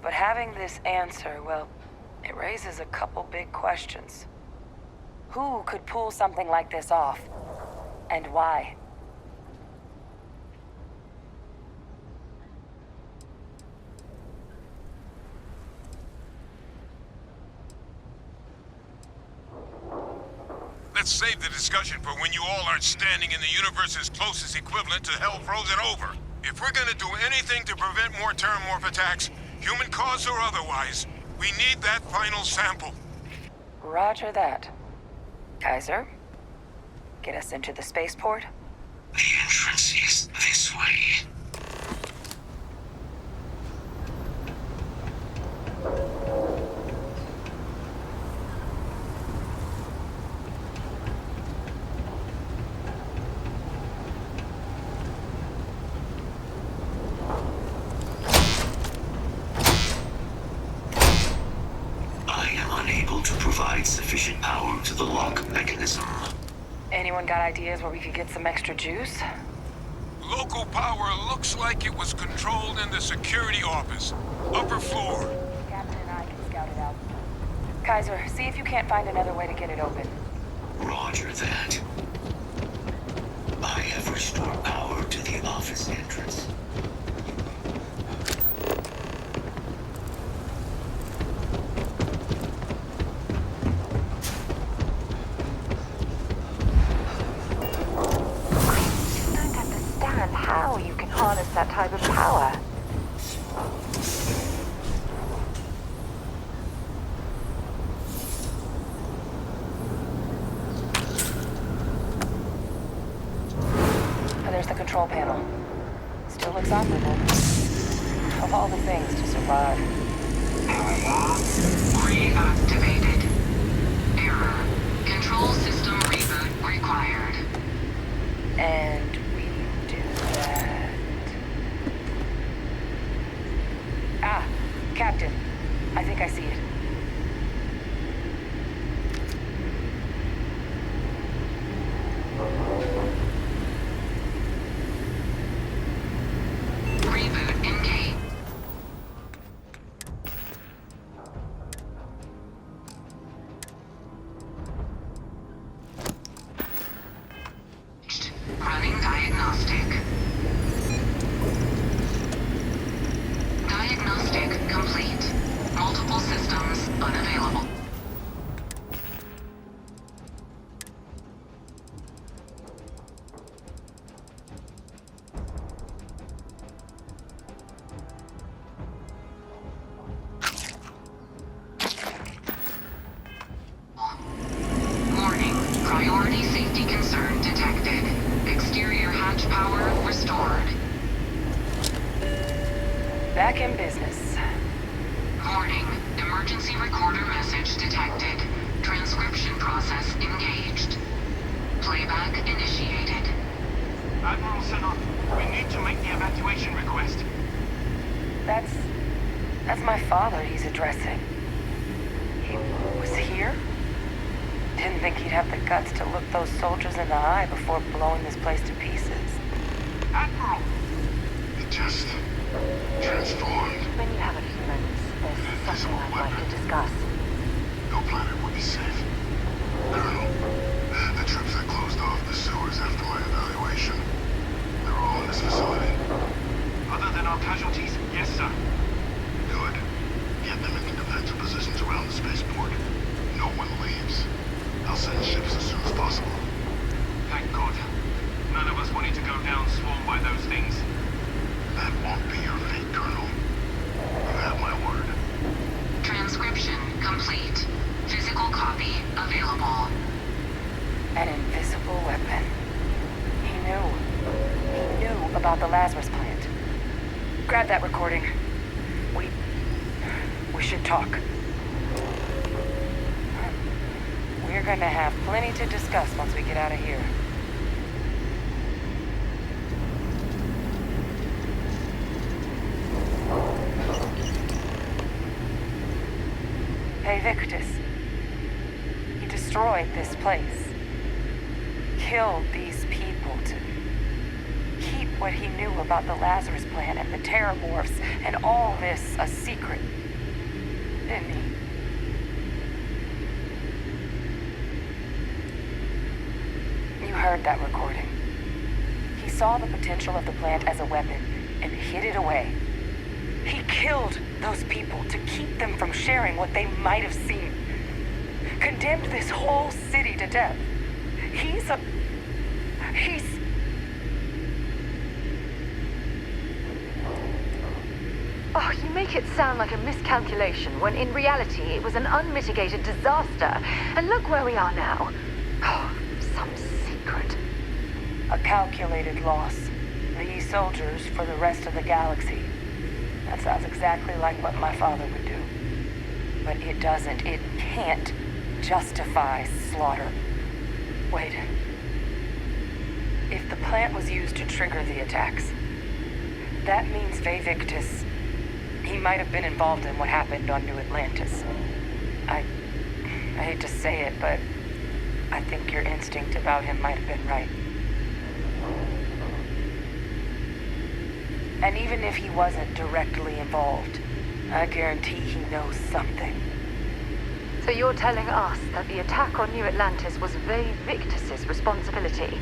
But having this answer, well, it raises a couple big questions. Who could pull something like this off? And why? Let's save the discussion for when you all aren't standing in the universe's closest equivalent to hell frozen over. If we're gonna do anything to prevent more Terramorph attacks, human cause or otherwise, we need that final sample. Roger that. Kaiser, get us into the spaceport? The entrance is this way. Sufficient power to the lock mechanism. Anyone got ideas where we could get some extra juice? Local power looks like it was controlled in the security office. Upper floor. Captain and I can scout it out. Kaiser, see if you can't find another way to get it open. Roger that. I have restored power to the office entrance. Harness that type of power. Oh, there's the control panel. Still looks operable. Of all the things to survive. Reactivated. Error. Control system reboot required. And we do that. Ah, Captain. I think I see it. Reboot engaged. Running diagnostic. Diagnostic complete. Multiple systems unavailable. Warning. Priority safety concern detected. Exterior hatch power restored. Back in business. Warning. Emergency recorder message detected. Transcription process engaged. Playback initiated. Admiral Sinon, we need to make the evacuation request. That's my father he's addressing. He was here? Didn't think he'd have the guts to look those soldiers in the eye before blowing this place to pieces. Admiral! It just transformed. When you have a few moments, there's something I'd like to discuss. No planet would be safe. Colonel, the troops that closed off the sewers after my evaluation, they're all in this facility. Other than our casualties, yes, sir. Good. Get them into defensive positions around the spaceport. No one leaves. I'll send ships as soon as possible. Thank God. None of us wanted to go down swarmed by those things. That won't be your fate, Colonel. You have my word. Transcription complete. Physical physical copy available. An invisible weapon. He knew about the Lazarus plant. Grab that recording. We should talk. We're gonna have plenty to discuss once we get out of here. Hey, Victus. He destroyed this place. Killed these people to keep what he knew about the Lazarus plant and the Terramorphs and all this a secret. Didn't he? You heard that recording. He saw the potential of the plant as a weapon and hid it away. He killed those people to keep them from sharing what they might have seen. Condemned this whole city to death. He's... Oh, you make it sound like a miscalculation, when in reality it was an unmitigated disaster. And look where we are now. Oh, some secret. A calculated loss. These soldiers for the rest of the galaxy. That sounds exactly like what my father would do. But it doesn't, it can't justify slaughter. Wait. If the plant was used to trigger the attacks, that means Victus, he might have been involved in what happened on New Atlantis. I hate to say it, but I think your instinct about him might have been right. And even if he wasn't directly involved, I guarantee he knows something. So you're telling us that the attack on New Atlantis was Victus's responsibility,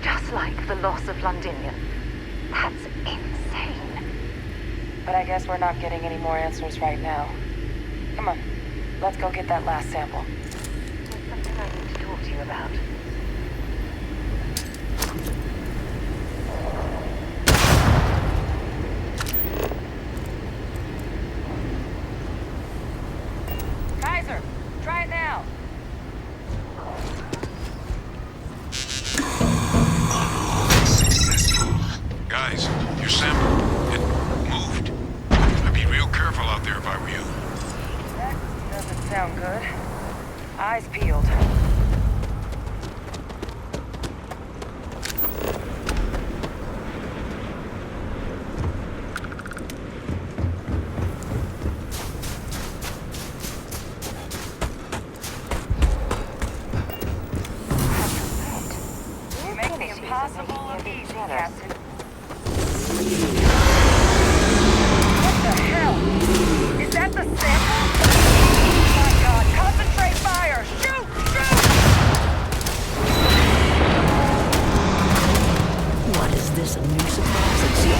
just like the loss of Londinium. That's insane. But I guess we're not getting any more answers right now. Come on, let's go get that last sample. There's something I need to talk to you about. Kaiser, try it now. Guys, your sample, it moved. I'd be real careful out there if I were you. That doesn't sound good. Eyes peeled. You make the impossible look easy, Captain. What the hell? Is that the sample? Oh my god, concentrate fire! Shoot! Shoot! What is this, a new surprise? It's your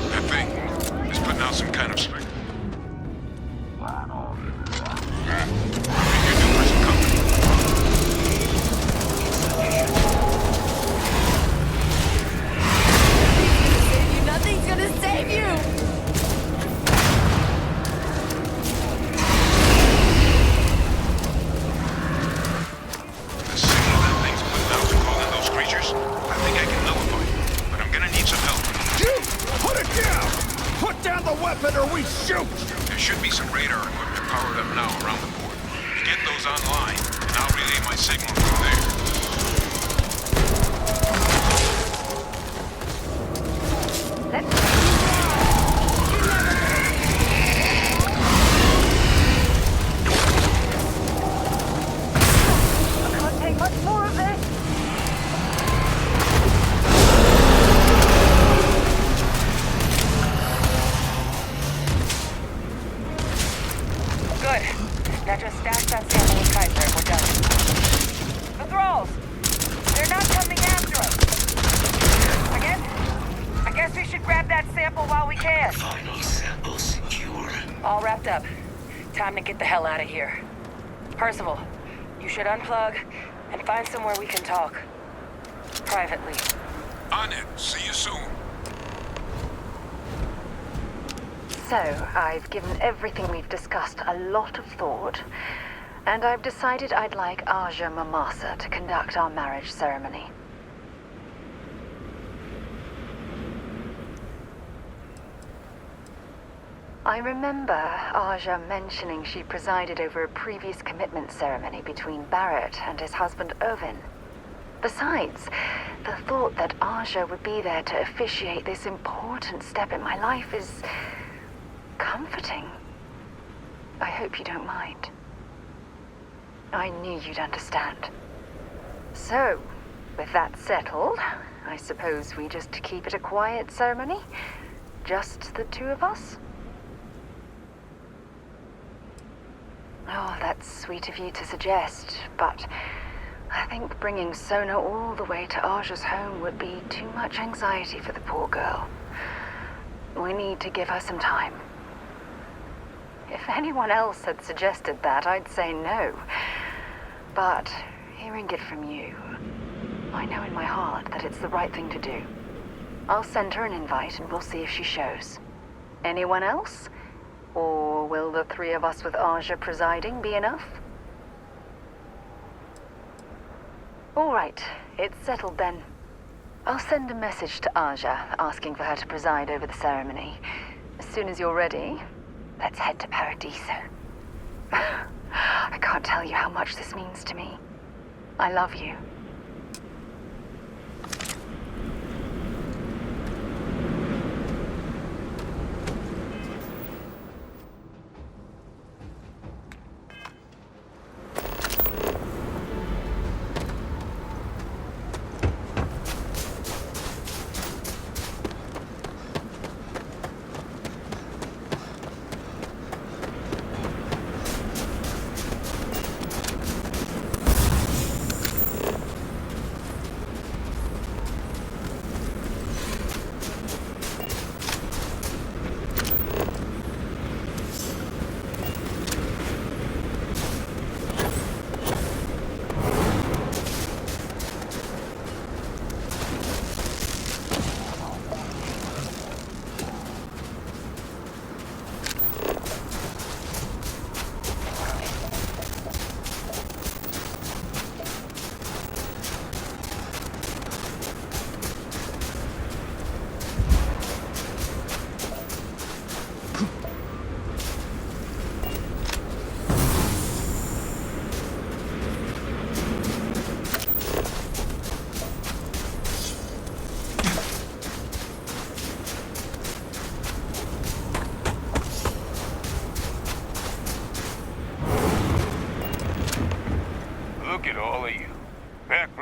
That thing is putting out some kind of spec. Nothing's gonna save you! The signal that thing's putting out to call in those creatures, I think I can nullify it, but I'm gonna need some help. You! Put it down! Put down the weapon or we shoot! There should be some radar equipment powered up now around the port. You get those online, and I'll relay my signal from there. I can't take much more of this. Good. Now just stash that sample with Kaiser and we're done. The thralls! They're not coming after us! I guess we should grab that sample while we can. Final sample secure. All wrapped up. Time to get the hell out of here. Percival, you should unplug and find somewhere we can talk. Privately. On it. See you soon. So, I've given everything we've discussed a lot of thought, and I've decided I'd like Aja Mamasa to conduct our marriage ceremony. I remember Aja mentioning she presided over a previous commitment ceremony between Barrett and his husband Irvin. Besides, the thought that Aja would be there to officiate this important step in my life is comforting. I hope you don't mind. I knew you'd understand. So, with that settled, I suppose we just keep it a quiet ceremony? Just the two of us? Oh, that's sweet of you to suggest, but I think bringing Sona all the way to Aja's home would be too much anxiety for the poor girl. We need to give her some time. If anyone else had suggested that, I'd say no. But hearing it from you, I know in my heart that it's the right thing to do. I'll send her an invite and we'll see if she shows. Anyone else? Or will the three of us with Aja presiding be enough? All right, it's settled then. I'll send a message to Aja asking for her to preside over the ceremony. As soon as you're ready, let's head to Paradiso. I can't tell you how much this means to me. I love you.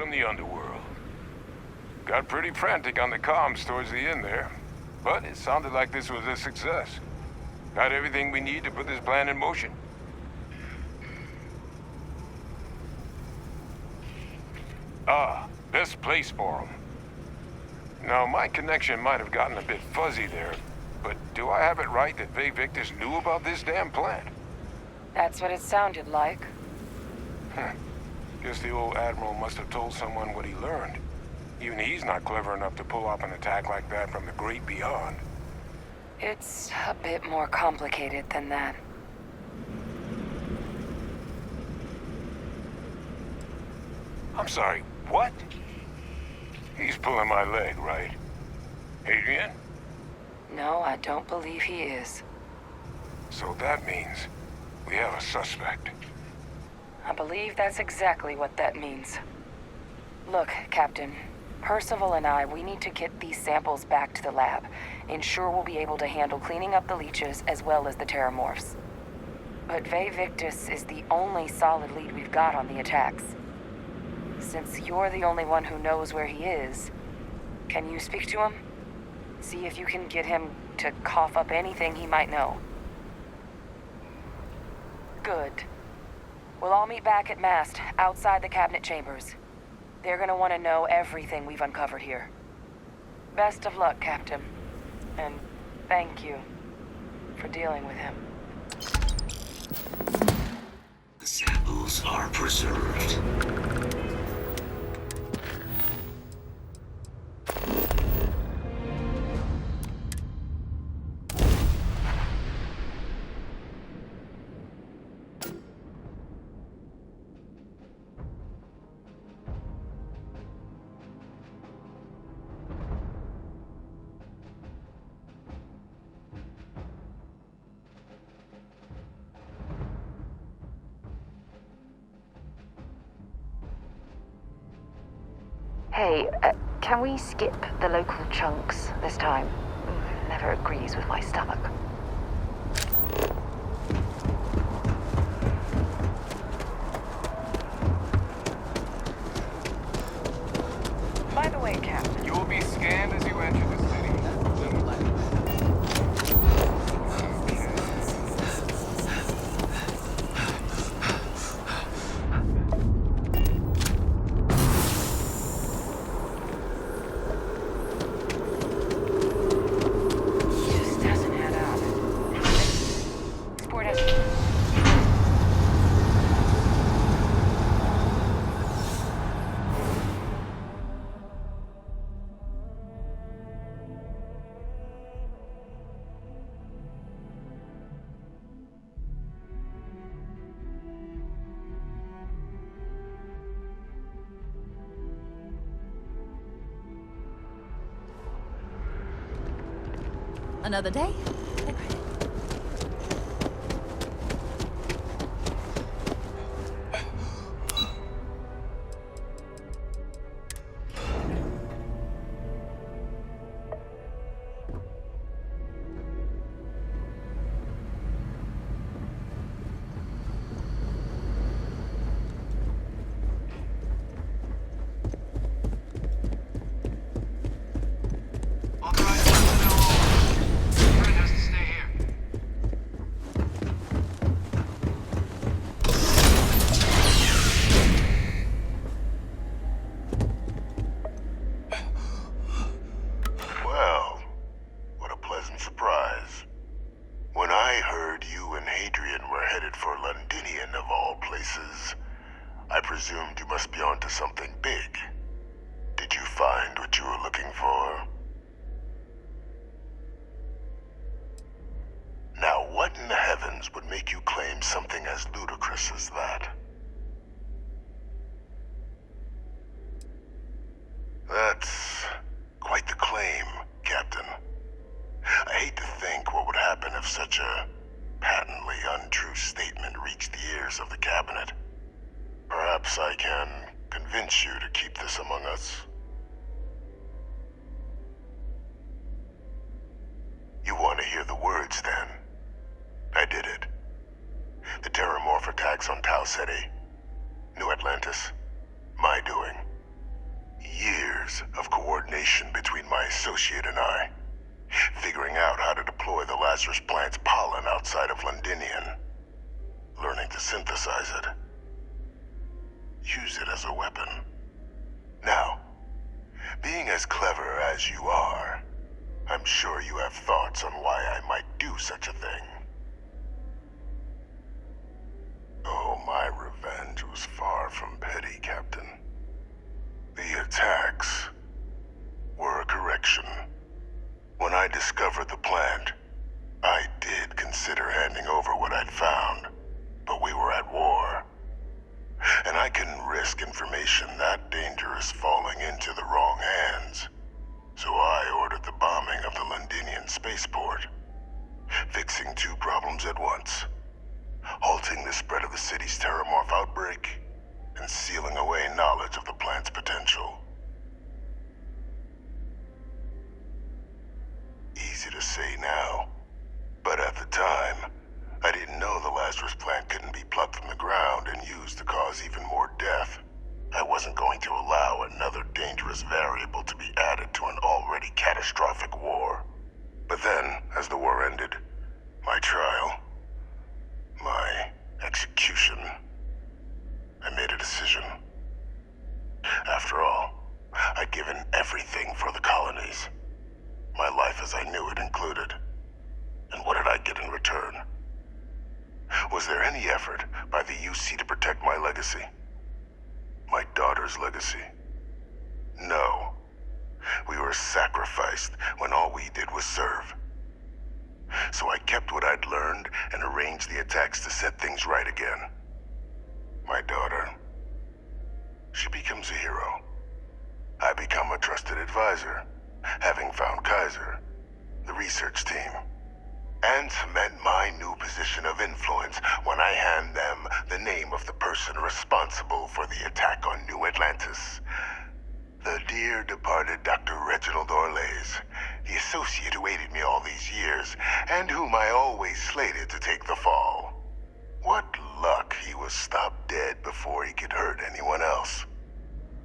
The underworld. Got pretty frantic on the comms towards the end there, but it sounded like this was a success. Got everything we need to put this plan in motion. Best place for them. Now, my connection might have gotten a bit fuzzy there, but do I have it right that Vae Victus knew about this damn plan? That's what it sounded like. Guess the old Admiral must have told someone what he learned. Even he's not clever enough to pull off an attack like that from the great beyond. It's a bit more complicated than that. I'm sorry, what? He's pulling my leg, right? Adrian? No, I don't believe he is. So that means we have a suspect. I believe that's exactly what that means. Look, Captain. Percival and we need to get these samples back to the lab. Ensure we'll be able to handle cleaning up the leeches as well as the terramorphs. But Vae Victus is the only solid lead we've got on the attacks. Since you're the only one who knows where he is, can you speak to him? See if you can get him to cough up anything he might know. Good. We'll all meet back at Mast, outside the cabinet chambers. They're gonna want to know everything we've uncovered here. Best of luck, Captain. And thank you for dealing with him. The samples are preserved. Hey, can we skip the local chunks this time? Never agrees with my stomach. By the way, Captain. You will be scanned as you enter the city. Just doesn't add up. Sport has... Another day? Well, what a pleasant surprise. When I heard you and Hadrian were headed for Londinian of all places, I presumed you must be onto something big. Did you find what you were looking for? Now, what in the heavens would make you claim something as ludicrous as that? That's quite the claim, Captain. I hate to think what would happen if such a patently untrue statement reached the ears of the cabinet. Perhaps I can convince you to keep this among us. You want to hear the words, then? I did it. The Terramorph attacks on Tau Ceti, New Atlantis, my doing. Years of coordination between my associate and I, figuring out how to deploy the Lazarus plant's pollen outside of Londinian, learning to synthesize it, use it as a weapon. Now, being as clever as you are, I'm sure you have thoughts on why I might do such a thing. Oh, my revenge was far from petty, Captain. The attacks were a correction. When I discovered the plant, I did consider handing over what I'd found, but we were at war. And I couldn't risk information that dangerous falling into the wrong hands. So I ordered the bombing of the Londinian spaceport, fixing two problems at once. Halting the spread of the city's Terramorph outbreak, and sealing away knowledge of the plant's potential. Easy to say now, but at the time, I didn't know the Lazarus plant couldn't be plucked from the ground and used to cause even more death. I wasn't going to allow another dangerous variable to be added to an already catastrophic war. But then, as the war ended, my trial, my execution, I made a decision. After all, I'd given everything for the colonies. My life as I knew it included. And what did I get in return? Was there any effort by the UC to protect my legacy? My daughter's legacy? No. We were sacrificed when all we did was serve. So I kept what I'd learned and arranged the attacks to set things right again. My daughter, she becomes a hero. I become a trusted advisor, having found Kaiser, the research team, and cement my new position of influence when I hand them the name of the person responsible for the attack on New Atlantis. The dear departed Dr. Reginald Orlays, the associate who aided me all these years, and whom I always slated to take the fall. What luck he was stopped dead before he could hurt anyone else.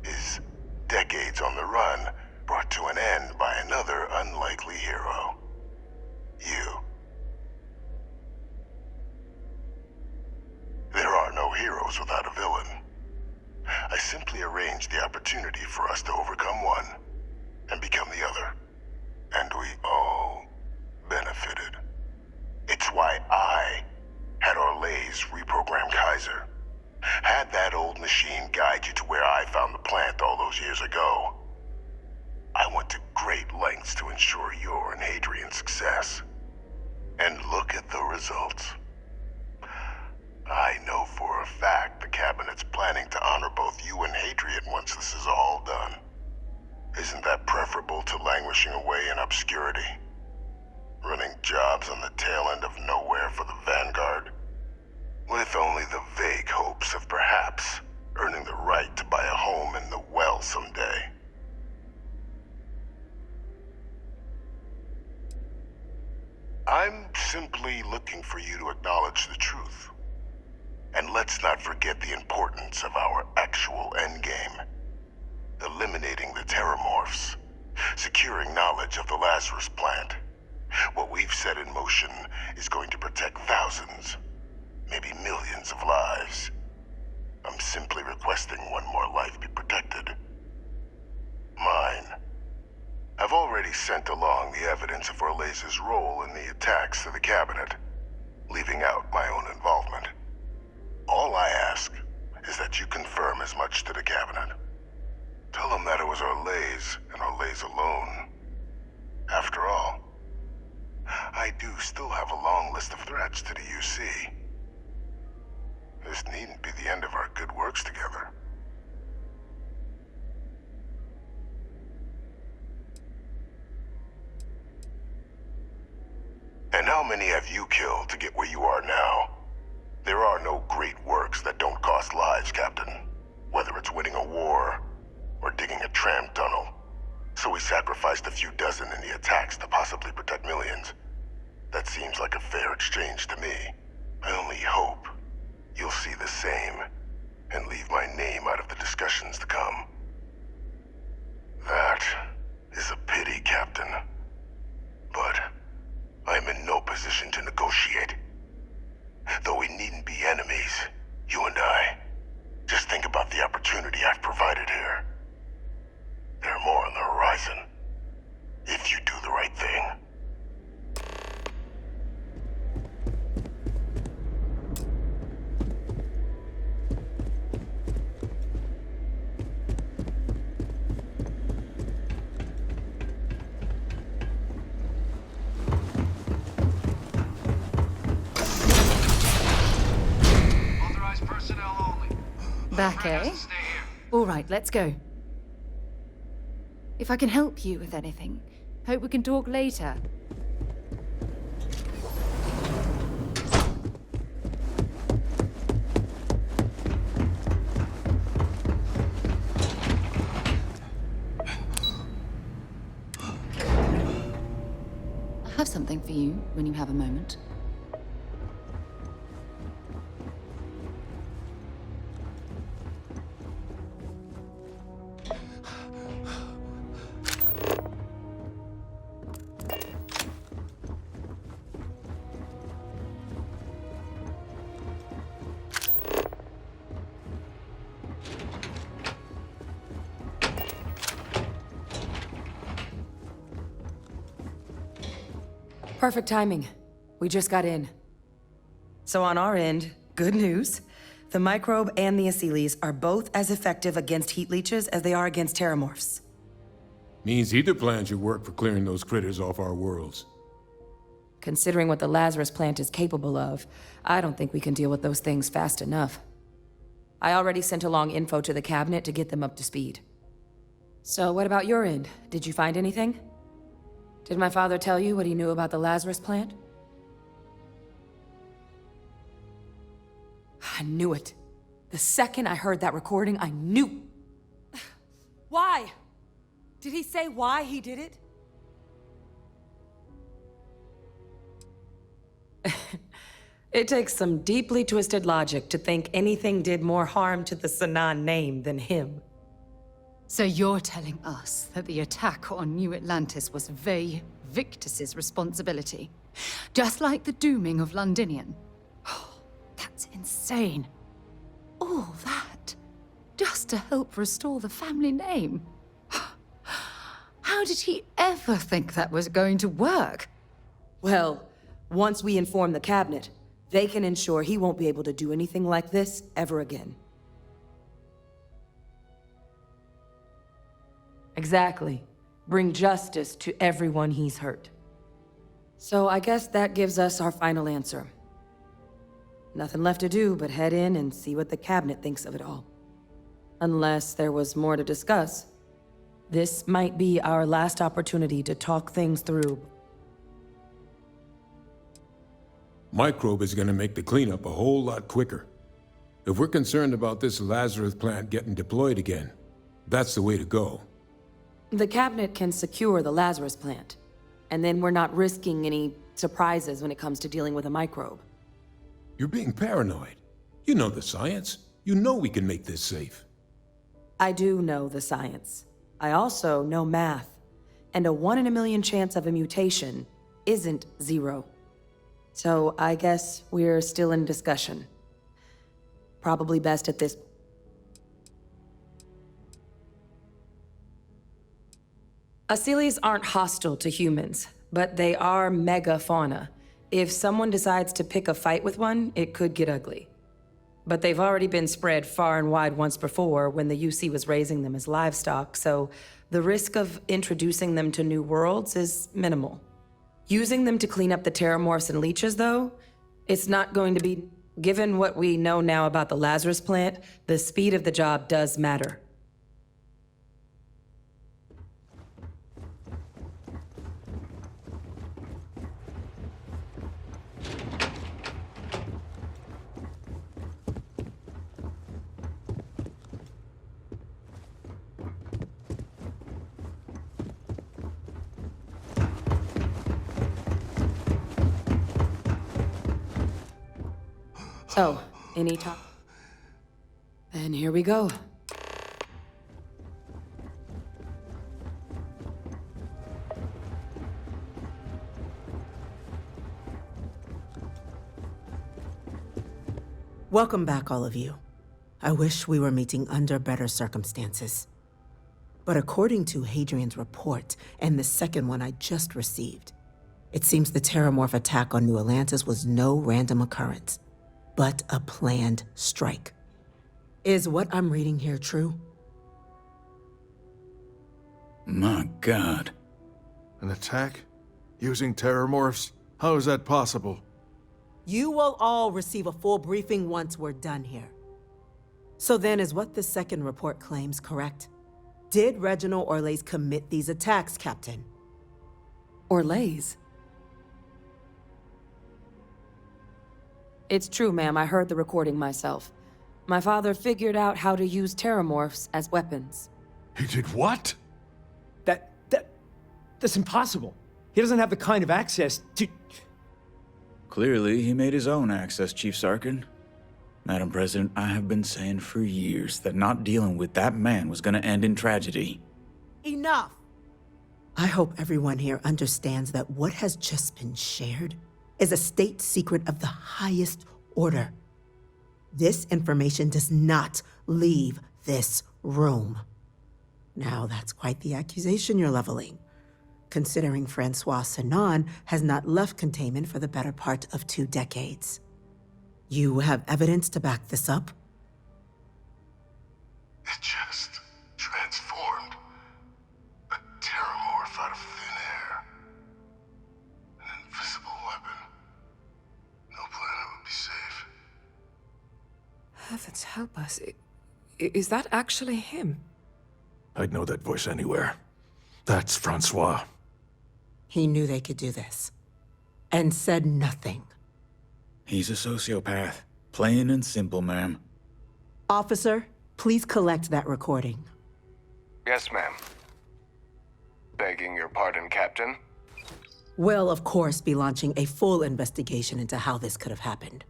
His decades on the run brought to an end by another unlikely hero. You. There are no heroes without a villain. I simply arranged the opportunity for us to overcome one and become the other. And we all benefited. It's why I had Orlays reprogram Kaiser. Had that old machine guide you to where I found the plant all those years ago. I went to great lengths to ensure your and Hadrian's success. And look at the results. I know for a fact the Cabinet's planning to honor both you and Hadrian once this is all done. Isn't that preferable to languishing away in obscurity? Running jobs on the tail end of nowhere for the Vanguard? With only the vague hopes of perhaps earning the right to buy a home in the well someday. I'm simply looking for you to acknowledge the truth. And let's not forget the importance of our actual endgame. Eliminating the Terramorphs. Securing knowledge of the Lazarus plant. What we've set in motion is going to protect thousands, maybe millions of lives. I'm simply requesting one more life be protected. Mine. I've already sent along the evidence of Orlays' role in the attacks to the Cabinet, leaving out my own involvement. All I ask is that you confirm as much to the Cabinet. Tell them that it was Orlays and Orlays alone. After all, I do still have a long list of threats to the UC. This needn't be the end of our good works together. And how many have you killed to get where you are now? There are no great works that don't cost lives, Captain. Whether it's winning a war, or digging a tram tunnel. So we sacrificed a few dozen in the attacks to possibly protect millions. That seems like a fair exchange to me. I only hope you'll see the same, and leave my name out of the discussions to come. That is a pity, Captain. But I'm in no position to negotiate. Though we needn't be enemies, you and I. Just think about the opportunity I've provided here. There are more on the horizon. If you do the right thing. Authorized personnel only. Back, eh? All right, let's go. If I can help you with anything, hope we can talk later. I have something for you when you have a moment. Perfect timing. We just got in. So on our end, good news. The microbe and the Asylees are both as effective against heat leeches as they are against terramorphs. Means either plan should work for clearing those critters off our worlds. Considering what the Lazarus plant is capable of, I don't think we can deal with those things fast enough. I already sent along info to the Cabinet to get them up to speed. So what about your end? Did you find anything? Did my father tell you what he knew about the Lazarus plant? I knew it. The second I heard that recording, I knew. Why? Did he say why he did it? It takes some deeply twisted logic to think anything did more harm to the Sanan name than him. So you're telling us that the attack on New Atlantis was Vey Victus's responsibility? Just like the dooming of Londinian? Oh, that's insane. All that, just to help restore the family name. How did he ever think that was going to work? Well, once we inform the cabinet, they can ensure he won't be able to do anything like this ever again. Exactly. Bring justice to everyone he's hurt. So I guess that gives us our final answer. Nothing left to do but head in and see what the cabinet thinks of it all. Unless there was more to discuss. This might be our last opportunity to talk things through. Microbe is gonna make the cleanup a whole lot quicker. If we're concerned about this Lazarus plant getting deployed again, that's the way to go. The cabinet can secure the Lazarus plant, and then we're not risking any surprises when it comes to dealing with a microbe. You're being paranoid. You know the science. You know we can make this safe. I do know the science. I also know math, and a 1 in a million chance of a mutation isn't 0. So I guess we're still in discussion. Probably best at this. Asylees aren't hostile to humans, but they are megafauna. If someone decides to pick a fight with one, it could get ugly. But they've already been spread far and wide once before when the UC was raising them as livestock, so the risk of introducing them to new worlds is minimal. Using them to clean up the terramorphs and leeches, though, it's not going to be... Given what we know now about the Lazarus plant, the speed of the job does matter. So, any talk? Then here we go. Welcome back, all of you. I wish we were meeting under better circumstances. But according to Hadrian's report, and the second one I just received, it seems the Terramorph attack on New Atlantis was no random occurrence, but a planned strike. Is what I'm reading here true? My God. An attack? Using terramorphs? How is that possible? You will all receive a full briefing once we're done here. So then, is what the second report claims correct? Did Reginald Orlays commit these attacks, Captain? Orlays? It's true, ma'am. I heard the recording myself. My father figured out how to use terramorphs as weapons. He did what? That's impossible. He doesn't have the kind of access to... Clearly, he made his own access, Chief Sarkin. Madam President, I have been saying for years that not dealing with that man was gonna end in tragedy. Enough! I hope everyone here understands that what has just been shared is a state secret of the highest order. This information does not leave this room. Now, that's quite the accusation you're leveling, considering Francois Sanan has not left containment for the better part of 2 decades. You have evidence to back this up? It just transformed. A terramorph out of thin air. An invisible weapon. No planet would be safe. Heavens help us. Is that actually him? I'd know that voice anywhere. That's Francois. He knew they could do this, and said nothing. He's a sociopath. Plain and simple, ma'am. Officer, please collect that recording. Yes, ma'am. Begging your pardon, Captain? We'll, of course, be launching a full investigation into how this could have happened.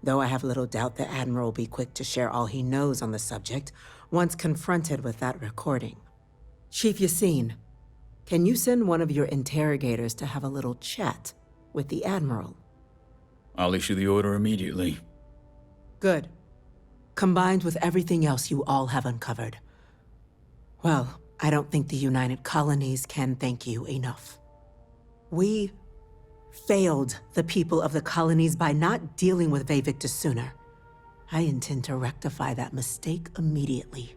Though I have little doubt the Admiral will be quick to share all he knows on the subject once confronted with that recording. Chief Yassine, can you send one of your interrogators to have a little chat with the Admiral? I'll issue the order immediately. Good. Combined with everything else you all have uncovered, well, I don't think the United Colonies can thank you enough. We failed the people of the colonies by not dealing with Vevictus sooner. I intend to rectify that mistake immediately.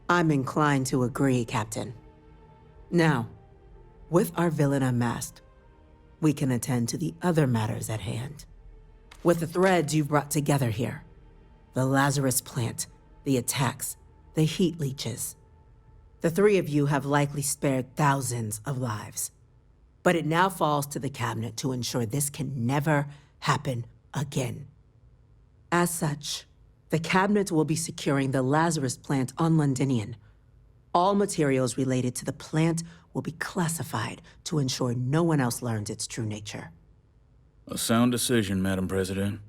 I'm inclined to agree, Captain. Now, with our villain unmasked, we can attend to the other matters at hand. With the threads you've brought together here, the Lazarus plant, the attacks, the heat leeches, the three of you have likely spared thousands of lives. But it now falls to the Cabinet to ensure this can never happen again. As such, the Cabinet will be securing the Lazarus plant on Londinian. All materials related to the plant will be classified to ensure no one else learns its true nature. A sound decision, Madam President.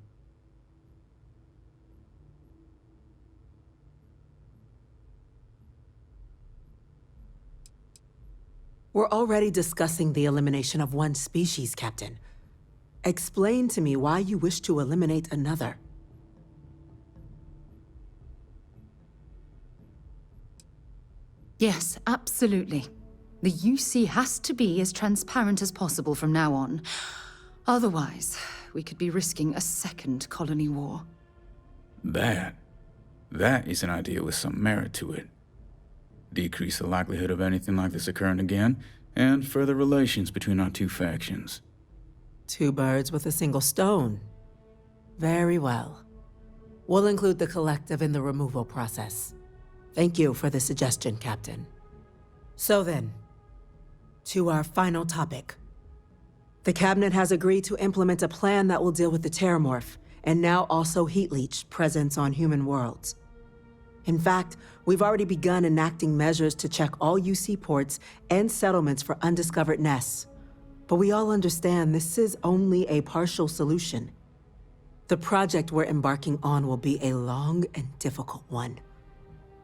We're already discussing the elimination of one species, Captain. Explain to me why you wish to eliminate another. Yes, absolutely. The UC has to be as transparent as possible from now on. Otherwise, we could be risking a second colony war. That is an idea with some merit to it. Decrease the likelihood of anything like this occurring again, and further relations between our two factions. Two birds with a single stone. Very well. We'll include the collective in the removal process. Thank you for the suggestion, Captain. So then, to our final topic. The Cabinet has agreed to implement a plan that will deal with the Terramorph, and now also Heat Leech presence on human worlds. In fact, we've already begun enacting measures to check all UC ports and settlements for undiscovered nests. But we all understand this is only a partial solution. The project we're embarking on will be a long and difficult one.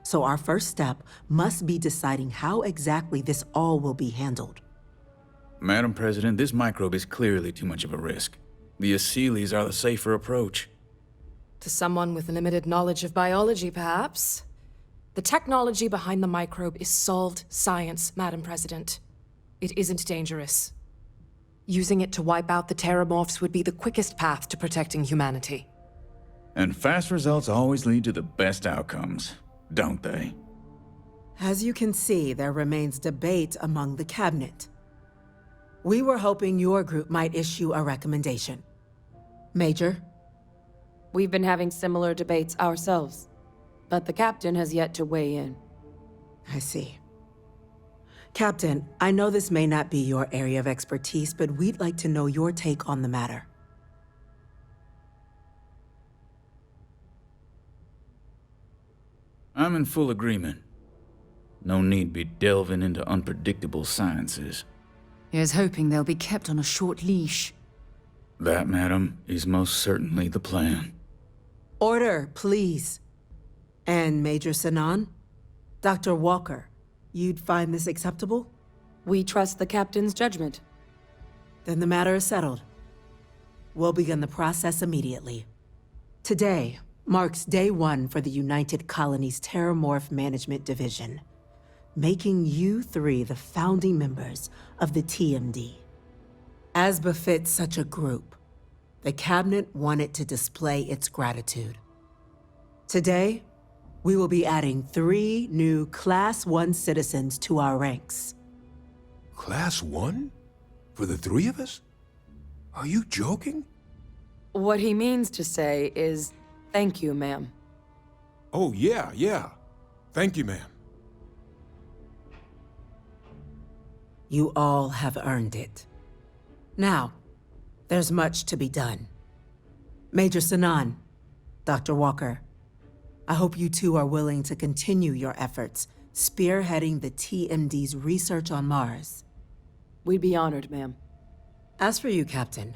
So our first step must be deciding how exactly this all will be handled. Madam President, this microbe is clearly too much of a risk. The Aseles are the safer approach. To someone with limited knowledge of biology, perhaps. The technology behind the microbe is solved science, Madam President. It isn't dangerous. Using it to wipe out the Terramorphs would be the quickest path to protecting humanity. And fast results always lead to the best outcomes, don't they? As you can see, there remains debate among the Cabinet. We were hoping your group might issue a recommendation. Major? We've been having similar debates ourselves, but the Captain has yet to weigh in. I see. Captain, I know this may not be your area of expertise, but we'd like to know your take on the matter. I'm in full agreement. No need be delving into unpredictable sciences. Here's hoping they'll be kept on a short leash. That, madam, is most certainly the plan. Order, please. And Major Sinan? Dr. Walker, you'd find this acceptable? We trust the Captain's judgment. Then the matter is settled. We'll begin the process immediately. Today marks day one for the United Colonies Terramorph Management Division, making you three the founding members of the TMD. As befits such a group, the Cabinet wanted to display its gratitude. Today, we will be adding 3 new Class 1 citizens to our ranks. Class 1? For the 3 of us? Are you joking? What he means to say is, thank you, ma'am. Oh, yeah. Thank you, ma'am. You all have earned it. Now, there's much to be done. Major Sinan, Dr. Walker, I hope you two are willing to continue your efforts, spearheading the TMD's research on Mars. We'd be honored, ma'am. As for you, Captain,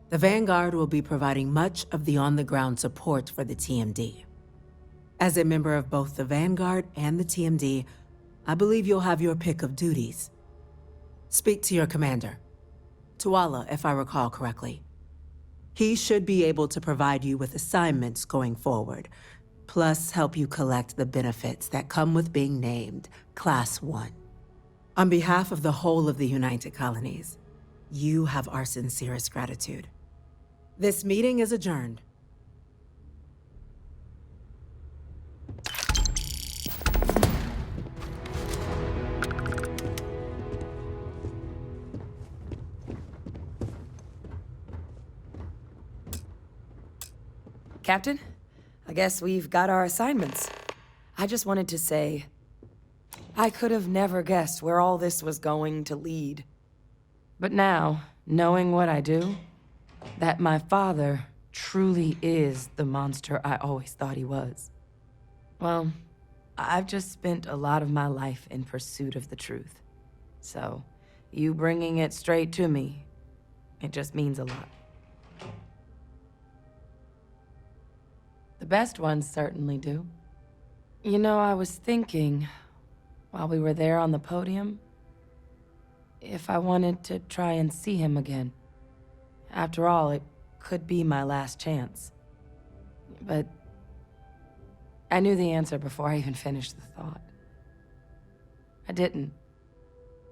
the Vanguard will be providing much of the on-the-ground support for the TMD. As a member of both the Vanguard and the TMD, I believe you'll have your pick of duties. Speak to your commander, Tuala, if I recall correctly. He should be able to provide you with assignments going forward, plus help you collect the benefits that come with being named Class 1. On behalf of the whole of the United Colonies, you have our sincerest gratitude. This meeting is adjourned. Captain, I guess we've got our assignments. I just wanted to say, I could have never guessed where all this was going to lead. But now, knowing what I do, that my father truly is the monster I always thought he was. Well, I've just spent a lot of my life in pursuit of the truth. So, you bringing it straight to me, it just means a lot. The best ones certainly do. You know, I was thinking, while we were there on the podium, if I wanted to try and see him again. After all, it could be my last chance. But I knew the answer before I even finished the thought. I didn't.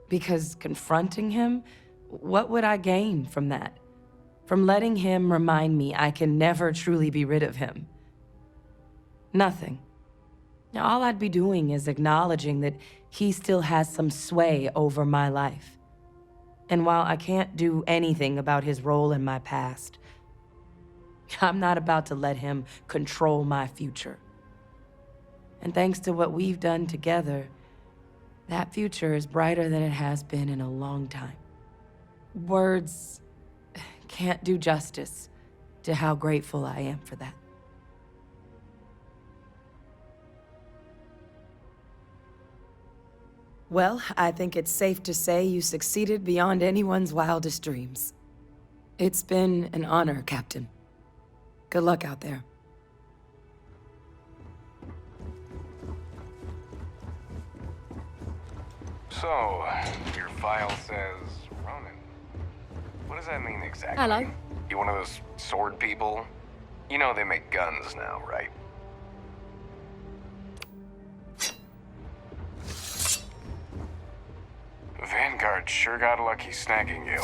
Because confronting him, what would I gain from that? From letting him remind me I can never truly be rid of him? Nothing. Now, all I'd be doing is acknowledging that he still has some sway over my life. And while I can't do anything about his role in my past, I'm not about to let him control my future. And thanks to what we've done together, that future is brighter than it has been in a long time. Words can't do justice to how grateful I am for that. Well, I think it's safe to say you succeeded beyond anyone's wildest dreams. It's been an honor, Captain. Good luck out there. So, your file says Ronin. What does that mean exactly? Hello. You one of those sword people? You know they make guns now, right? Vanguard sure got lucky snagging you.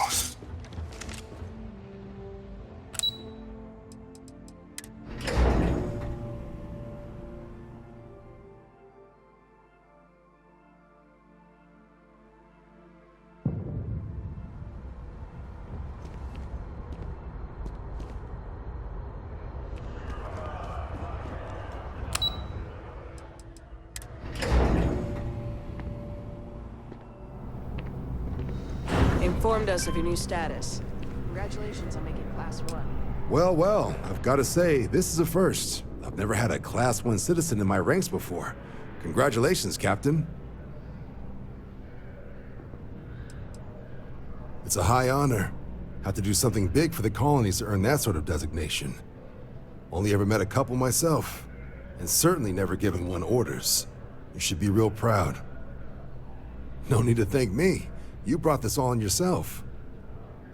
Informed us of your new status. Congratulations on making Class 1. Well, well, I've got to say, this is a first. I've never had a Class 1 citizen in my ranks before. Congratulations, Captain. It's a high honor. Have to do something big for the colonies to earn that sort of designation. Only ever met a couple myself, and certainly never given one orders. You should be real proud. No need to thank me. You brought this on yourself.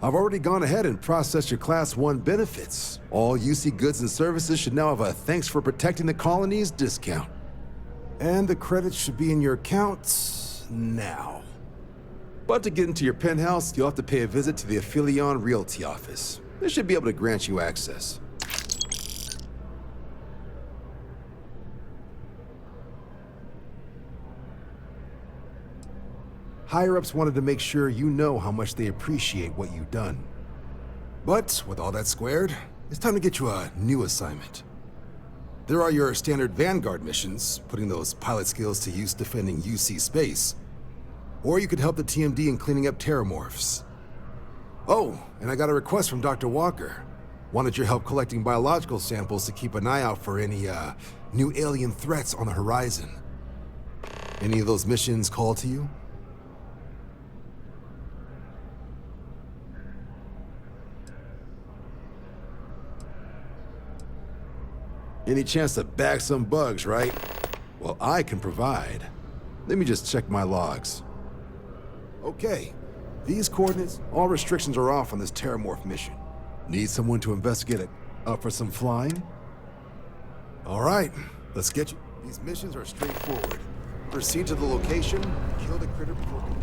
I've already gone ahead and processed your Class 1 benefits. All UC goods and services should now have a thanks for protecting the colonies discount. And the credits should be in your accounts now. But to get into your penthouse, you'll have to pay a visit to the Aphelion Realty office. They should be able to grant you access. Higher-ups wanted to make sure you know how much they appreciate what you've done. But with all that squared, it's time to get you a new assignment. There are your standard Vanguard missions, putting those pilot skills to use defending UC space. Or you could help the TMD in cleaning up terramorphs. Oh, and I got a request from Dr. Walker. Wanted your help collecting biological samples to keep an eye out for any, new alien threats on the horizon. Any of those missions call to you? Any chance to bag some bugs, right? Well, I can provide. Let me just check my logs. Okay, these coordinates, all restrictions are off on this Terramorph mission. Need someone to investigate it? Up for some flying? All right, let's get you. These missions are straightforward. Proceed to the location, kill the critter before we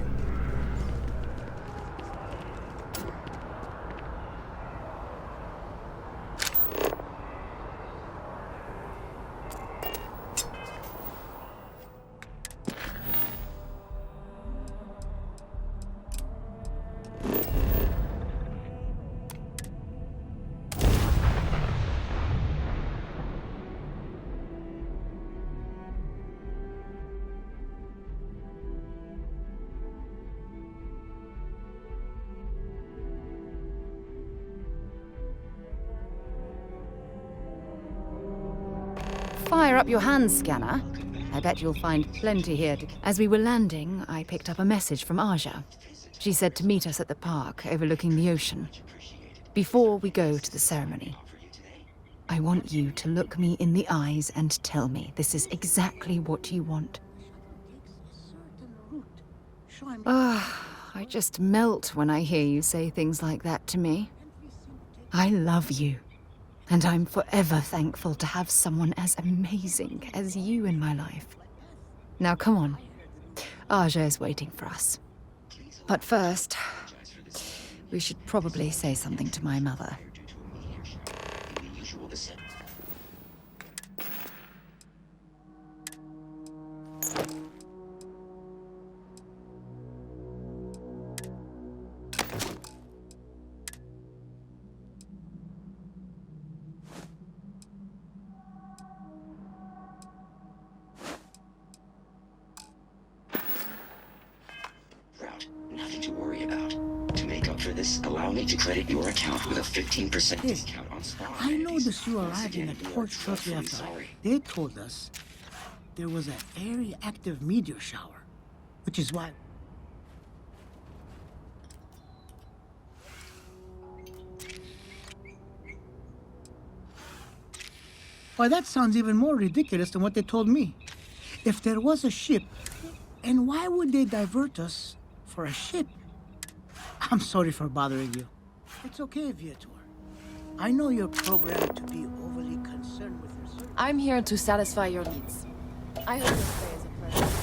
Fire up your hand scanner. I bet you'll find plenty here. As we were landing, I picked up a message from Aja. She said to meet us at the park overlooking the ocean. Before we go to the ceremony, I want you to look me in the eyes and tell me this is exactly what you want. I just melt when I hear you say things like that to me. I love you. And I'm forever thankful to have someone as amazing as you in my life. Now come on. Aja is waiting for us. But first, we should probably say something to my mother. Nothing to worry about. To make up for this, allow me to credit your account with a 15% discount on Starfield. I noticed you arriving at port shortly after. They told us there was a very active meteor shower, which is why... Why, that sounds even more ridiculous than what they told me. If there was a ship, and why would they divert us for a ship? I'm sorry for bothering you. It's okay, Viator. I know you're programmed to be overly concerned with your service. I'm here to satisfy your needs. I hope your stay is a pleasure.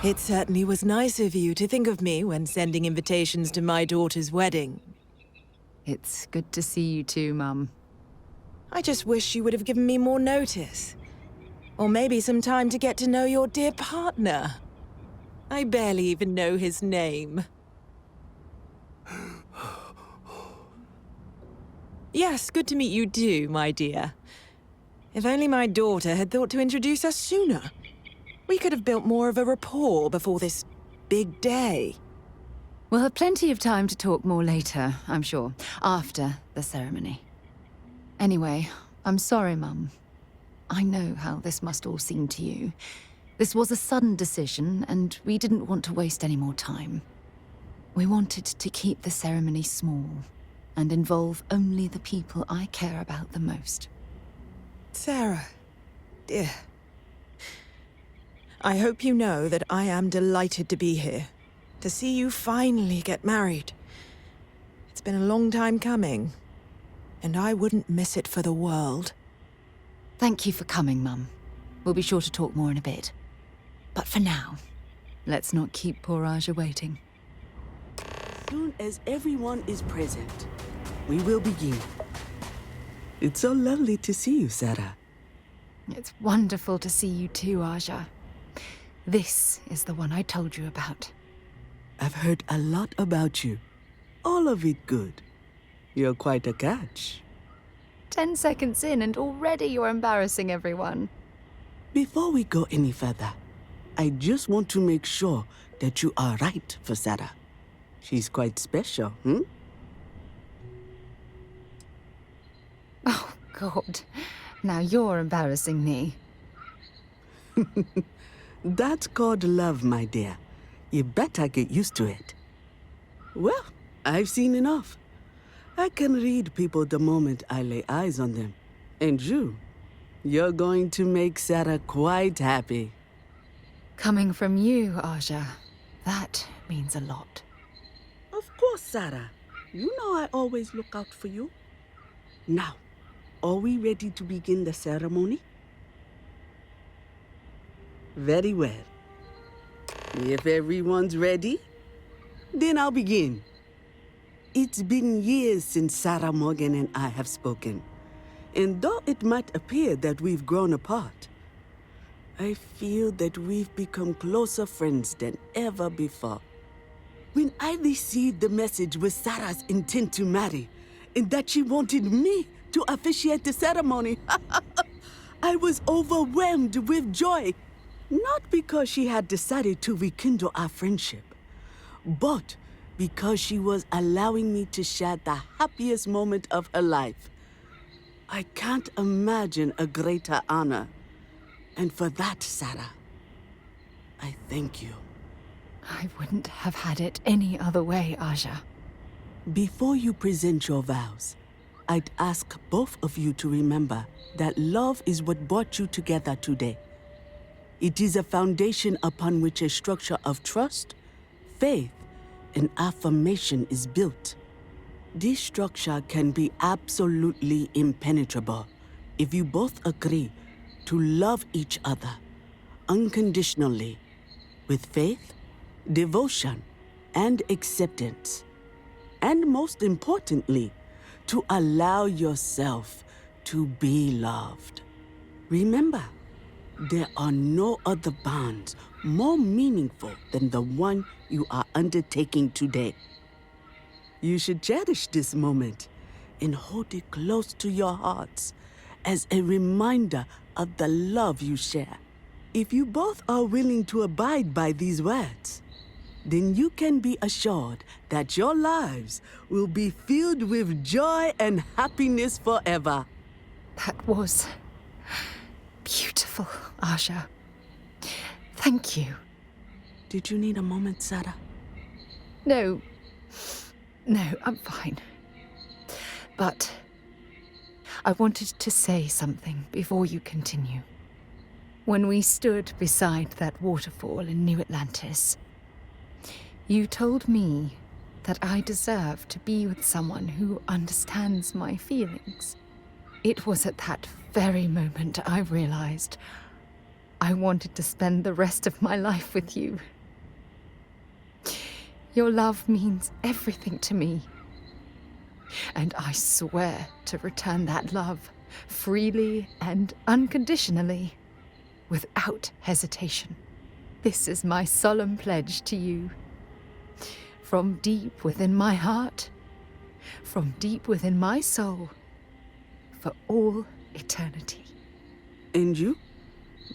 It certainly was nice of you to think of me when sending invitations to my daughter's wedding. It's good to see you too, Mum. I just wish you would have given me more notice. Or maybe some time to get to know your dear partner. I barely even know his name. Yes, good to meet you too, my dear. If only my daughter had thought to introduce us sooner. We could have built more of a rapport before this big day. We'll have plenty of time to talk more later, I'm sure, after the ceremony. Anyway, I'm sorry, Mum. I know how this must all seem to you. This was a sudden decision, and we didn't want to waste any more time. We wanted to keep the ceremony small and involve only the people I care about the most. Sarah, dear. I hope you know that I am delighted to be here, to see you finally get married. It's been a long time coming, and I wouldn't miss it for the world. Thank you for coming, Mum. We'll be sure to talk more in a bit. But for now, Let's not keep poor Aja waiting. As soon as everyone is present, we will begin. It's so lovely to see you, Sarah. It's wonderful to see you too, Aja. This is the one I told you about. I've heard a lot about you. All of it good. You're quite a catch. 10 seconds in and already you're embarrassing everyone. Before we go any further, I just want to make sure that you are right for Sarah. She's quite special, hmm? Oh, God. Now you're embarrassing me. That's called love, my dear. You better get used to it. Well, I've seen enough. I can read people the moment I lay eyes on them. And you're going to make Sarah quite happy. Coming from you, Aja, that means a lot. Of course, Sarah. You know I always look out for you. Now, are we ready to begin the ceremony? Very well. If everyone's ready, then I'll begin. It's been years since Sarah Morgan and I have spoken. And though it might appear that we've grown apart, I feel that we've become closer friends than ever before. When I received the message with Sarah's intent to marry, and that she wanted me to officiate the ceremony, I was overwhelmed with joy. Not because she had decided to rekindle our friendship, but because she was allowing me to share the happiest moment of her life. I can't imagine a greater honor. And for that, Sarah, I thank you. I wouldn't have had it any other way, Aja. Before you present your vows, I'd ask both of you to remember that love is what brought you together today. It is a foundation upon which a structure of trust, faith, and affirmation is built. This structure can be absolutely impenetrable if you both agree to love each other unconditionally with faith, devotion, and acceptance. And most importantly, to allow yourself to be loved. Remember, there are no other bonds more meaningful than the one you are undertaking today. You should cherish this moment and hold it close to your hearts as a reminder of the love you share. If you both are willing to abide by these words, then you can be assured that your lives will be filled with joy and happiness forever. That was beautiful, Aja. Thank you. Did you need a moment, Sarah? No, I'm fine. But I wanted to say something before you continue. When we stood beside that waterfall in New Atlantis, you told me that I deserve to be with someone who understands my feelings. It was at that very moment I realized I wanted to spend the rest of my life with you. Your love means everything to me. And I swear to return that love freely and unconditionally, without hesitation. This is my solemn pledge to you. From deep within my heart, from deep within my soul, for all eternity. And you?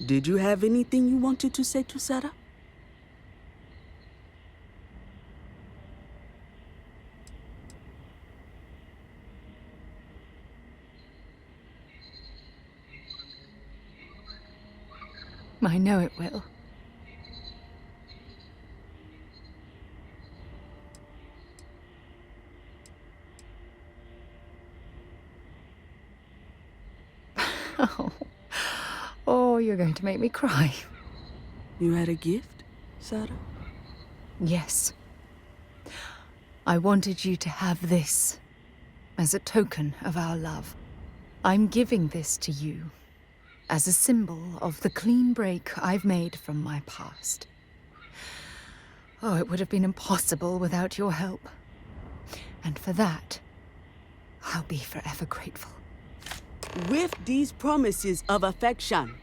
Did you have anything you wanted to say to Sarah? I know it will. Oh, you're going to make me cry. You had a gift, Sarah? Yes. I wanted you to have this as a token of our love. I'm giving this to you as a symbol of the clean break I've made from my past. Oh, it would have been impossible without your help. And for that, I'll be forever grateful. With these promises of affection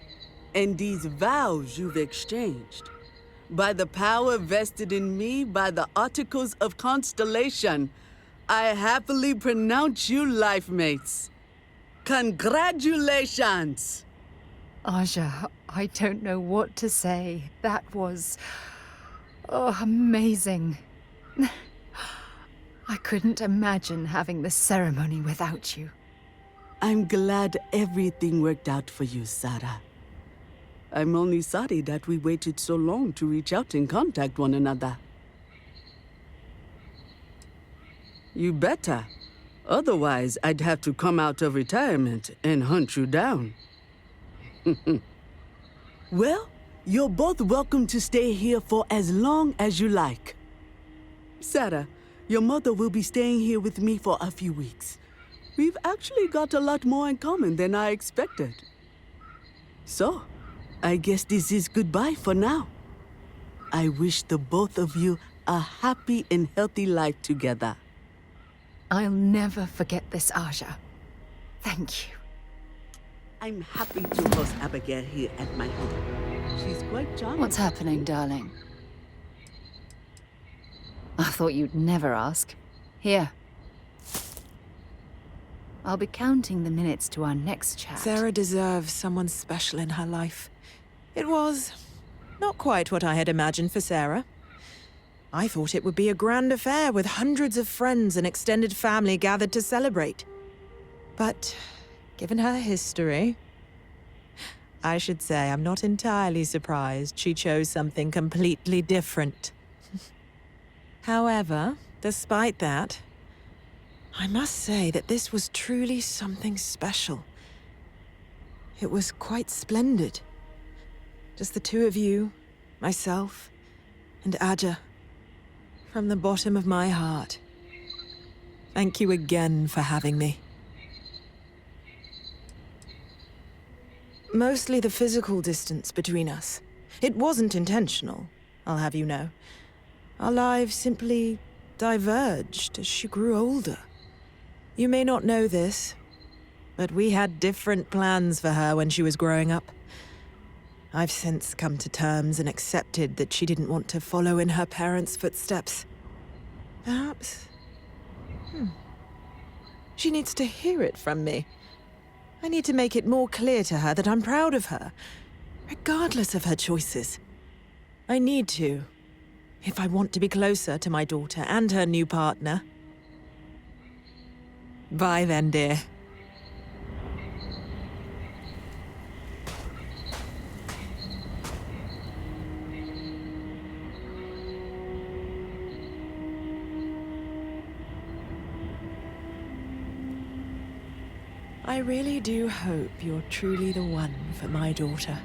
and these vows you've exchanged, by the power vested in me by the Articles of Constellation, I happily pronounce you life mates. Congratulations! Aja, I don't know what to say. That was... oh, amazing. I couldn't imagine having the ceremony without you. I'm glad everything worked out for you, Sarah. I'm only sorry that we waited so long to reach out and contact one another. You better. Otherwise, I'd have to come out of retirement and hunt you down. Well, you're both welcome to stay here for as long as you like. Sarah, your mother will be staying here with me for a few weeks. We've actually got a lot more in common than I expected. So, I guess this is goodbye for now. I wish the both of you a happy and healthy life together. I'll never forget this, Aja. Thank you. I'm happy to host Abigail here at my home. She's quite charming. What's happening, darling? I thought you'd never ask. Here. I'll be counting the minutes to our next chat. Sarah deserves someone special in her life. It was not quite what I had imagined for Sarah. I thought it would be a grand affair with hundreds of friends and extended family gathered to celebrate. But given her history, I should say I'm not entirely surprised she chose something completely different. However, despite that, I must say that this was truly something special. It was quite splendid. Just the two of you, myself, and Aja. From the bottom of my heart. Thank you again for having me. Mostly the physical distance between us. It wasn't intentional, I'll have you know. Our lives simply diverged as she grew older. You may not know this, but we had different plans for her when she was growing up. I've since come to terms and accepted that she didn't want to follow in her parents' footsteps. Perhaps... She needs to hear it from me. I need to make it more clear to her that I'm proud of her, regardless of her choices. I need to, if I want to be closer to my daughter and her new partner. Bye then, dear. I really do hope you're truly the one for my daughter.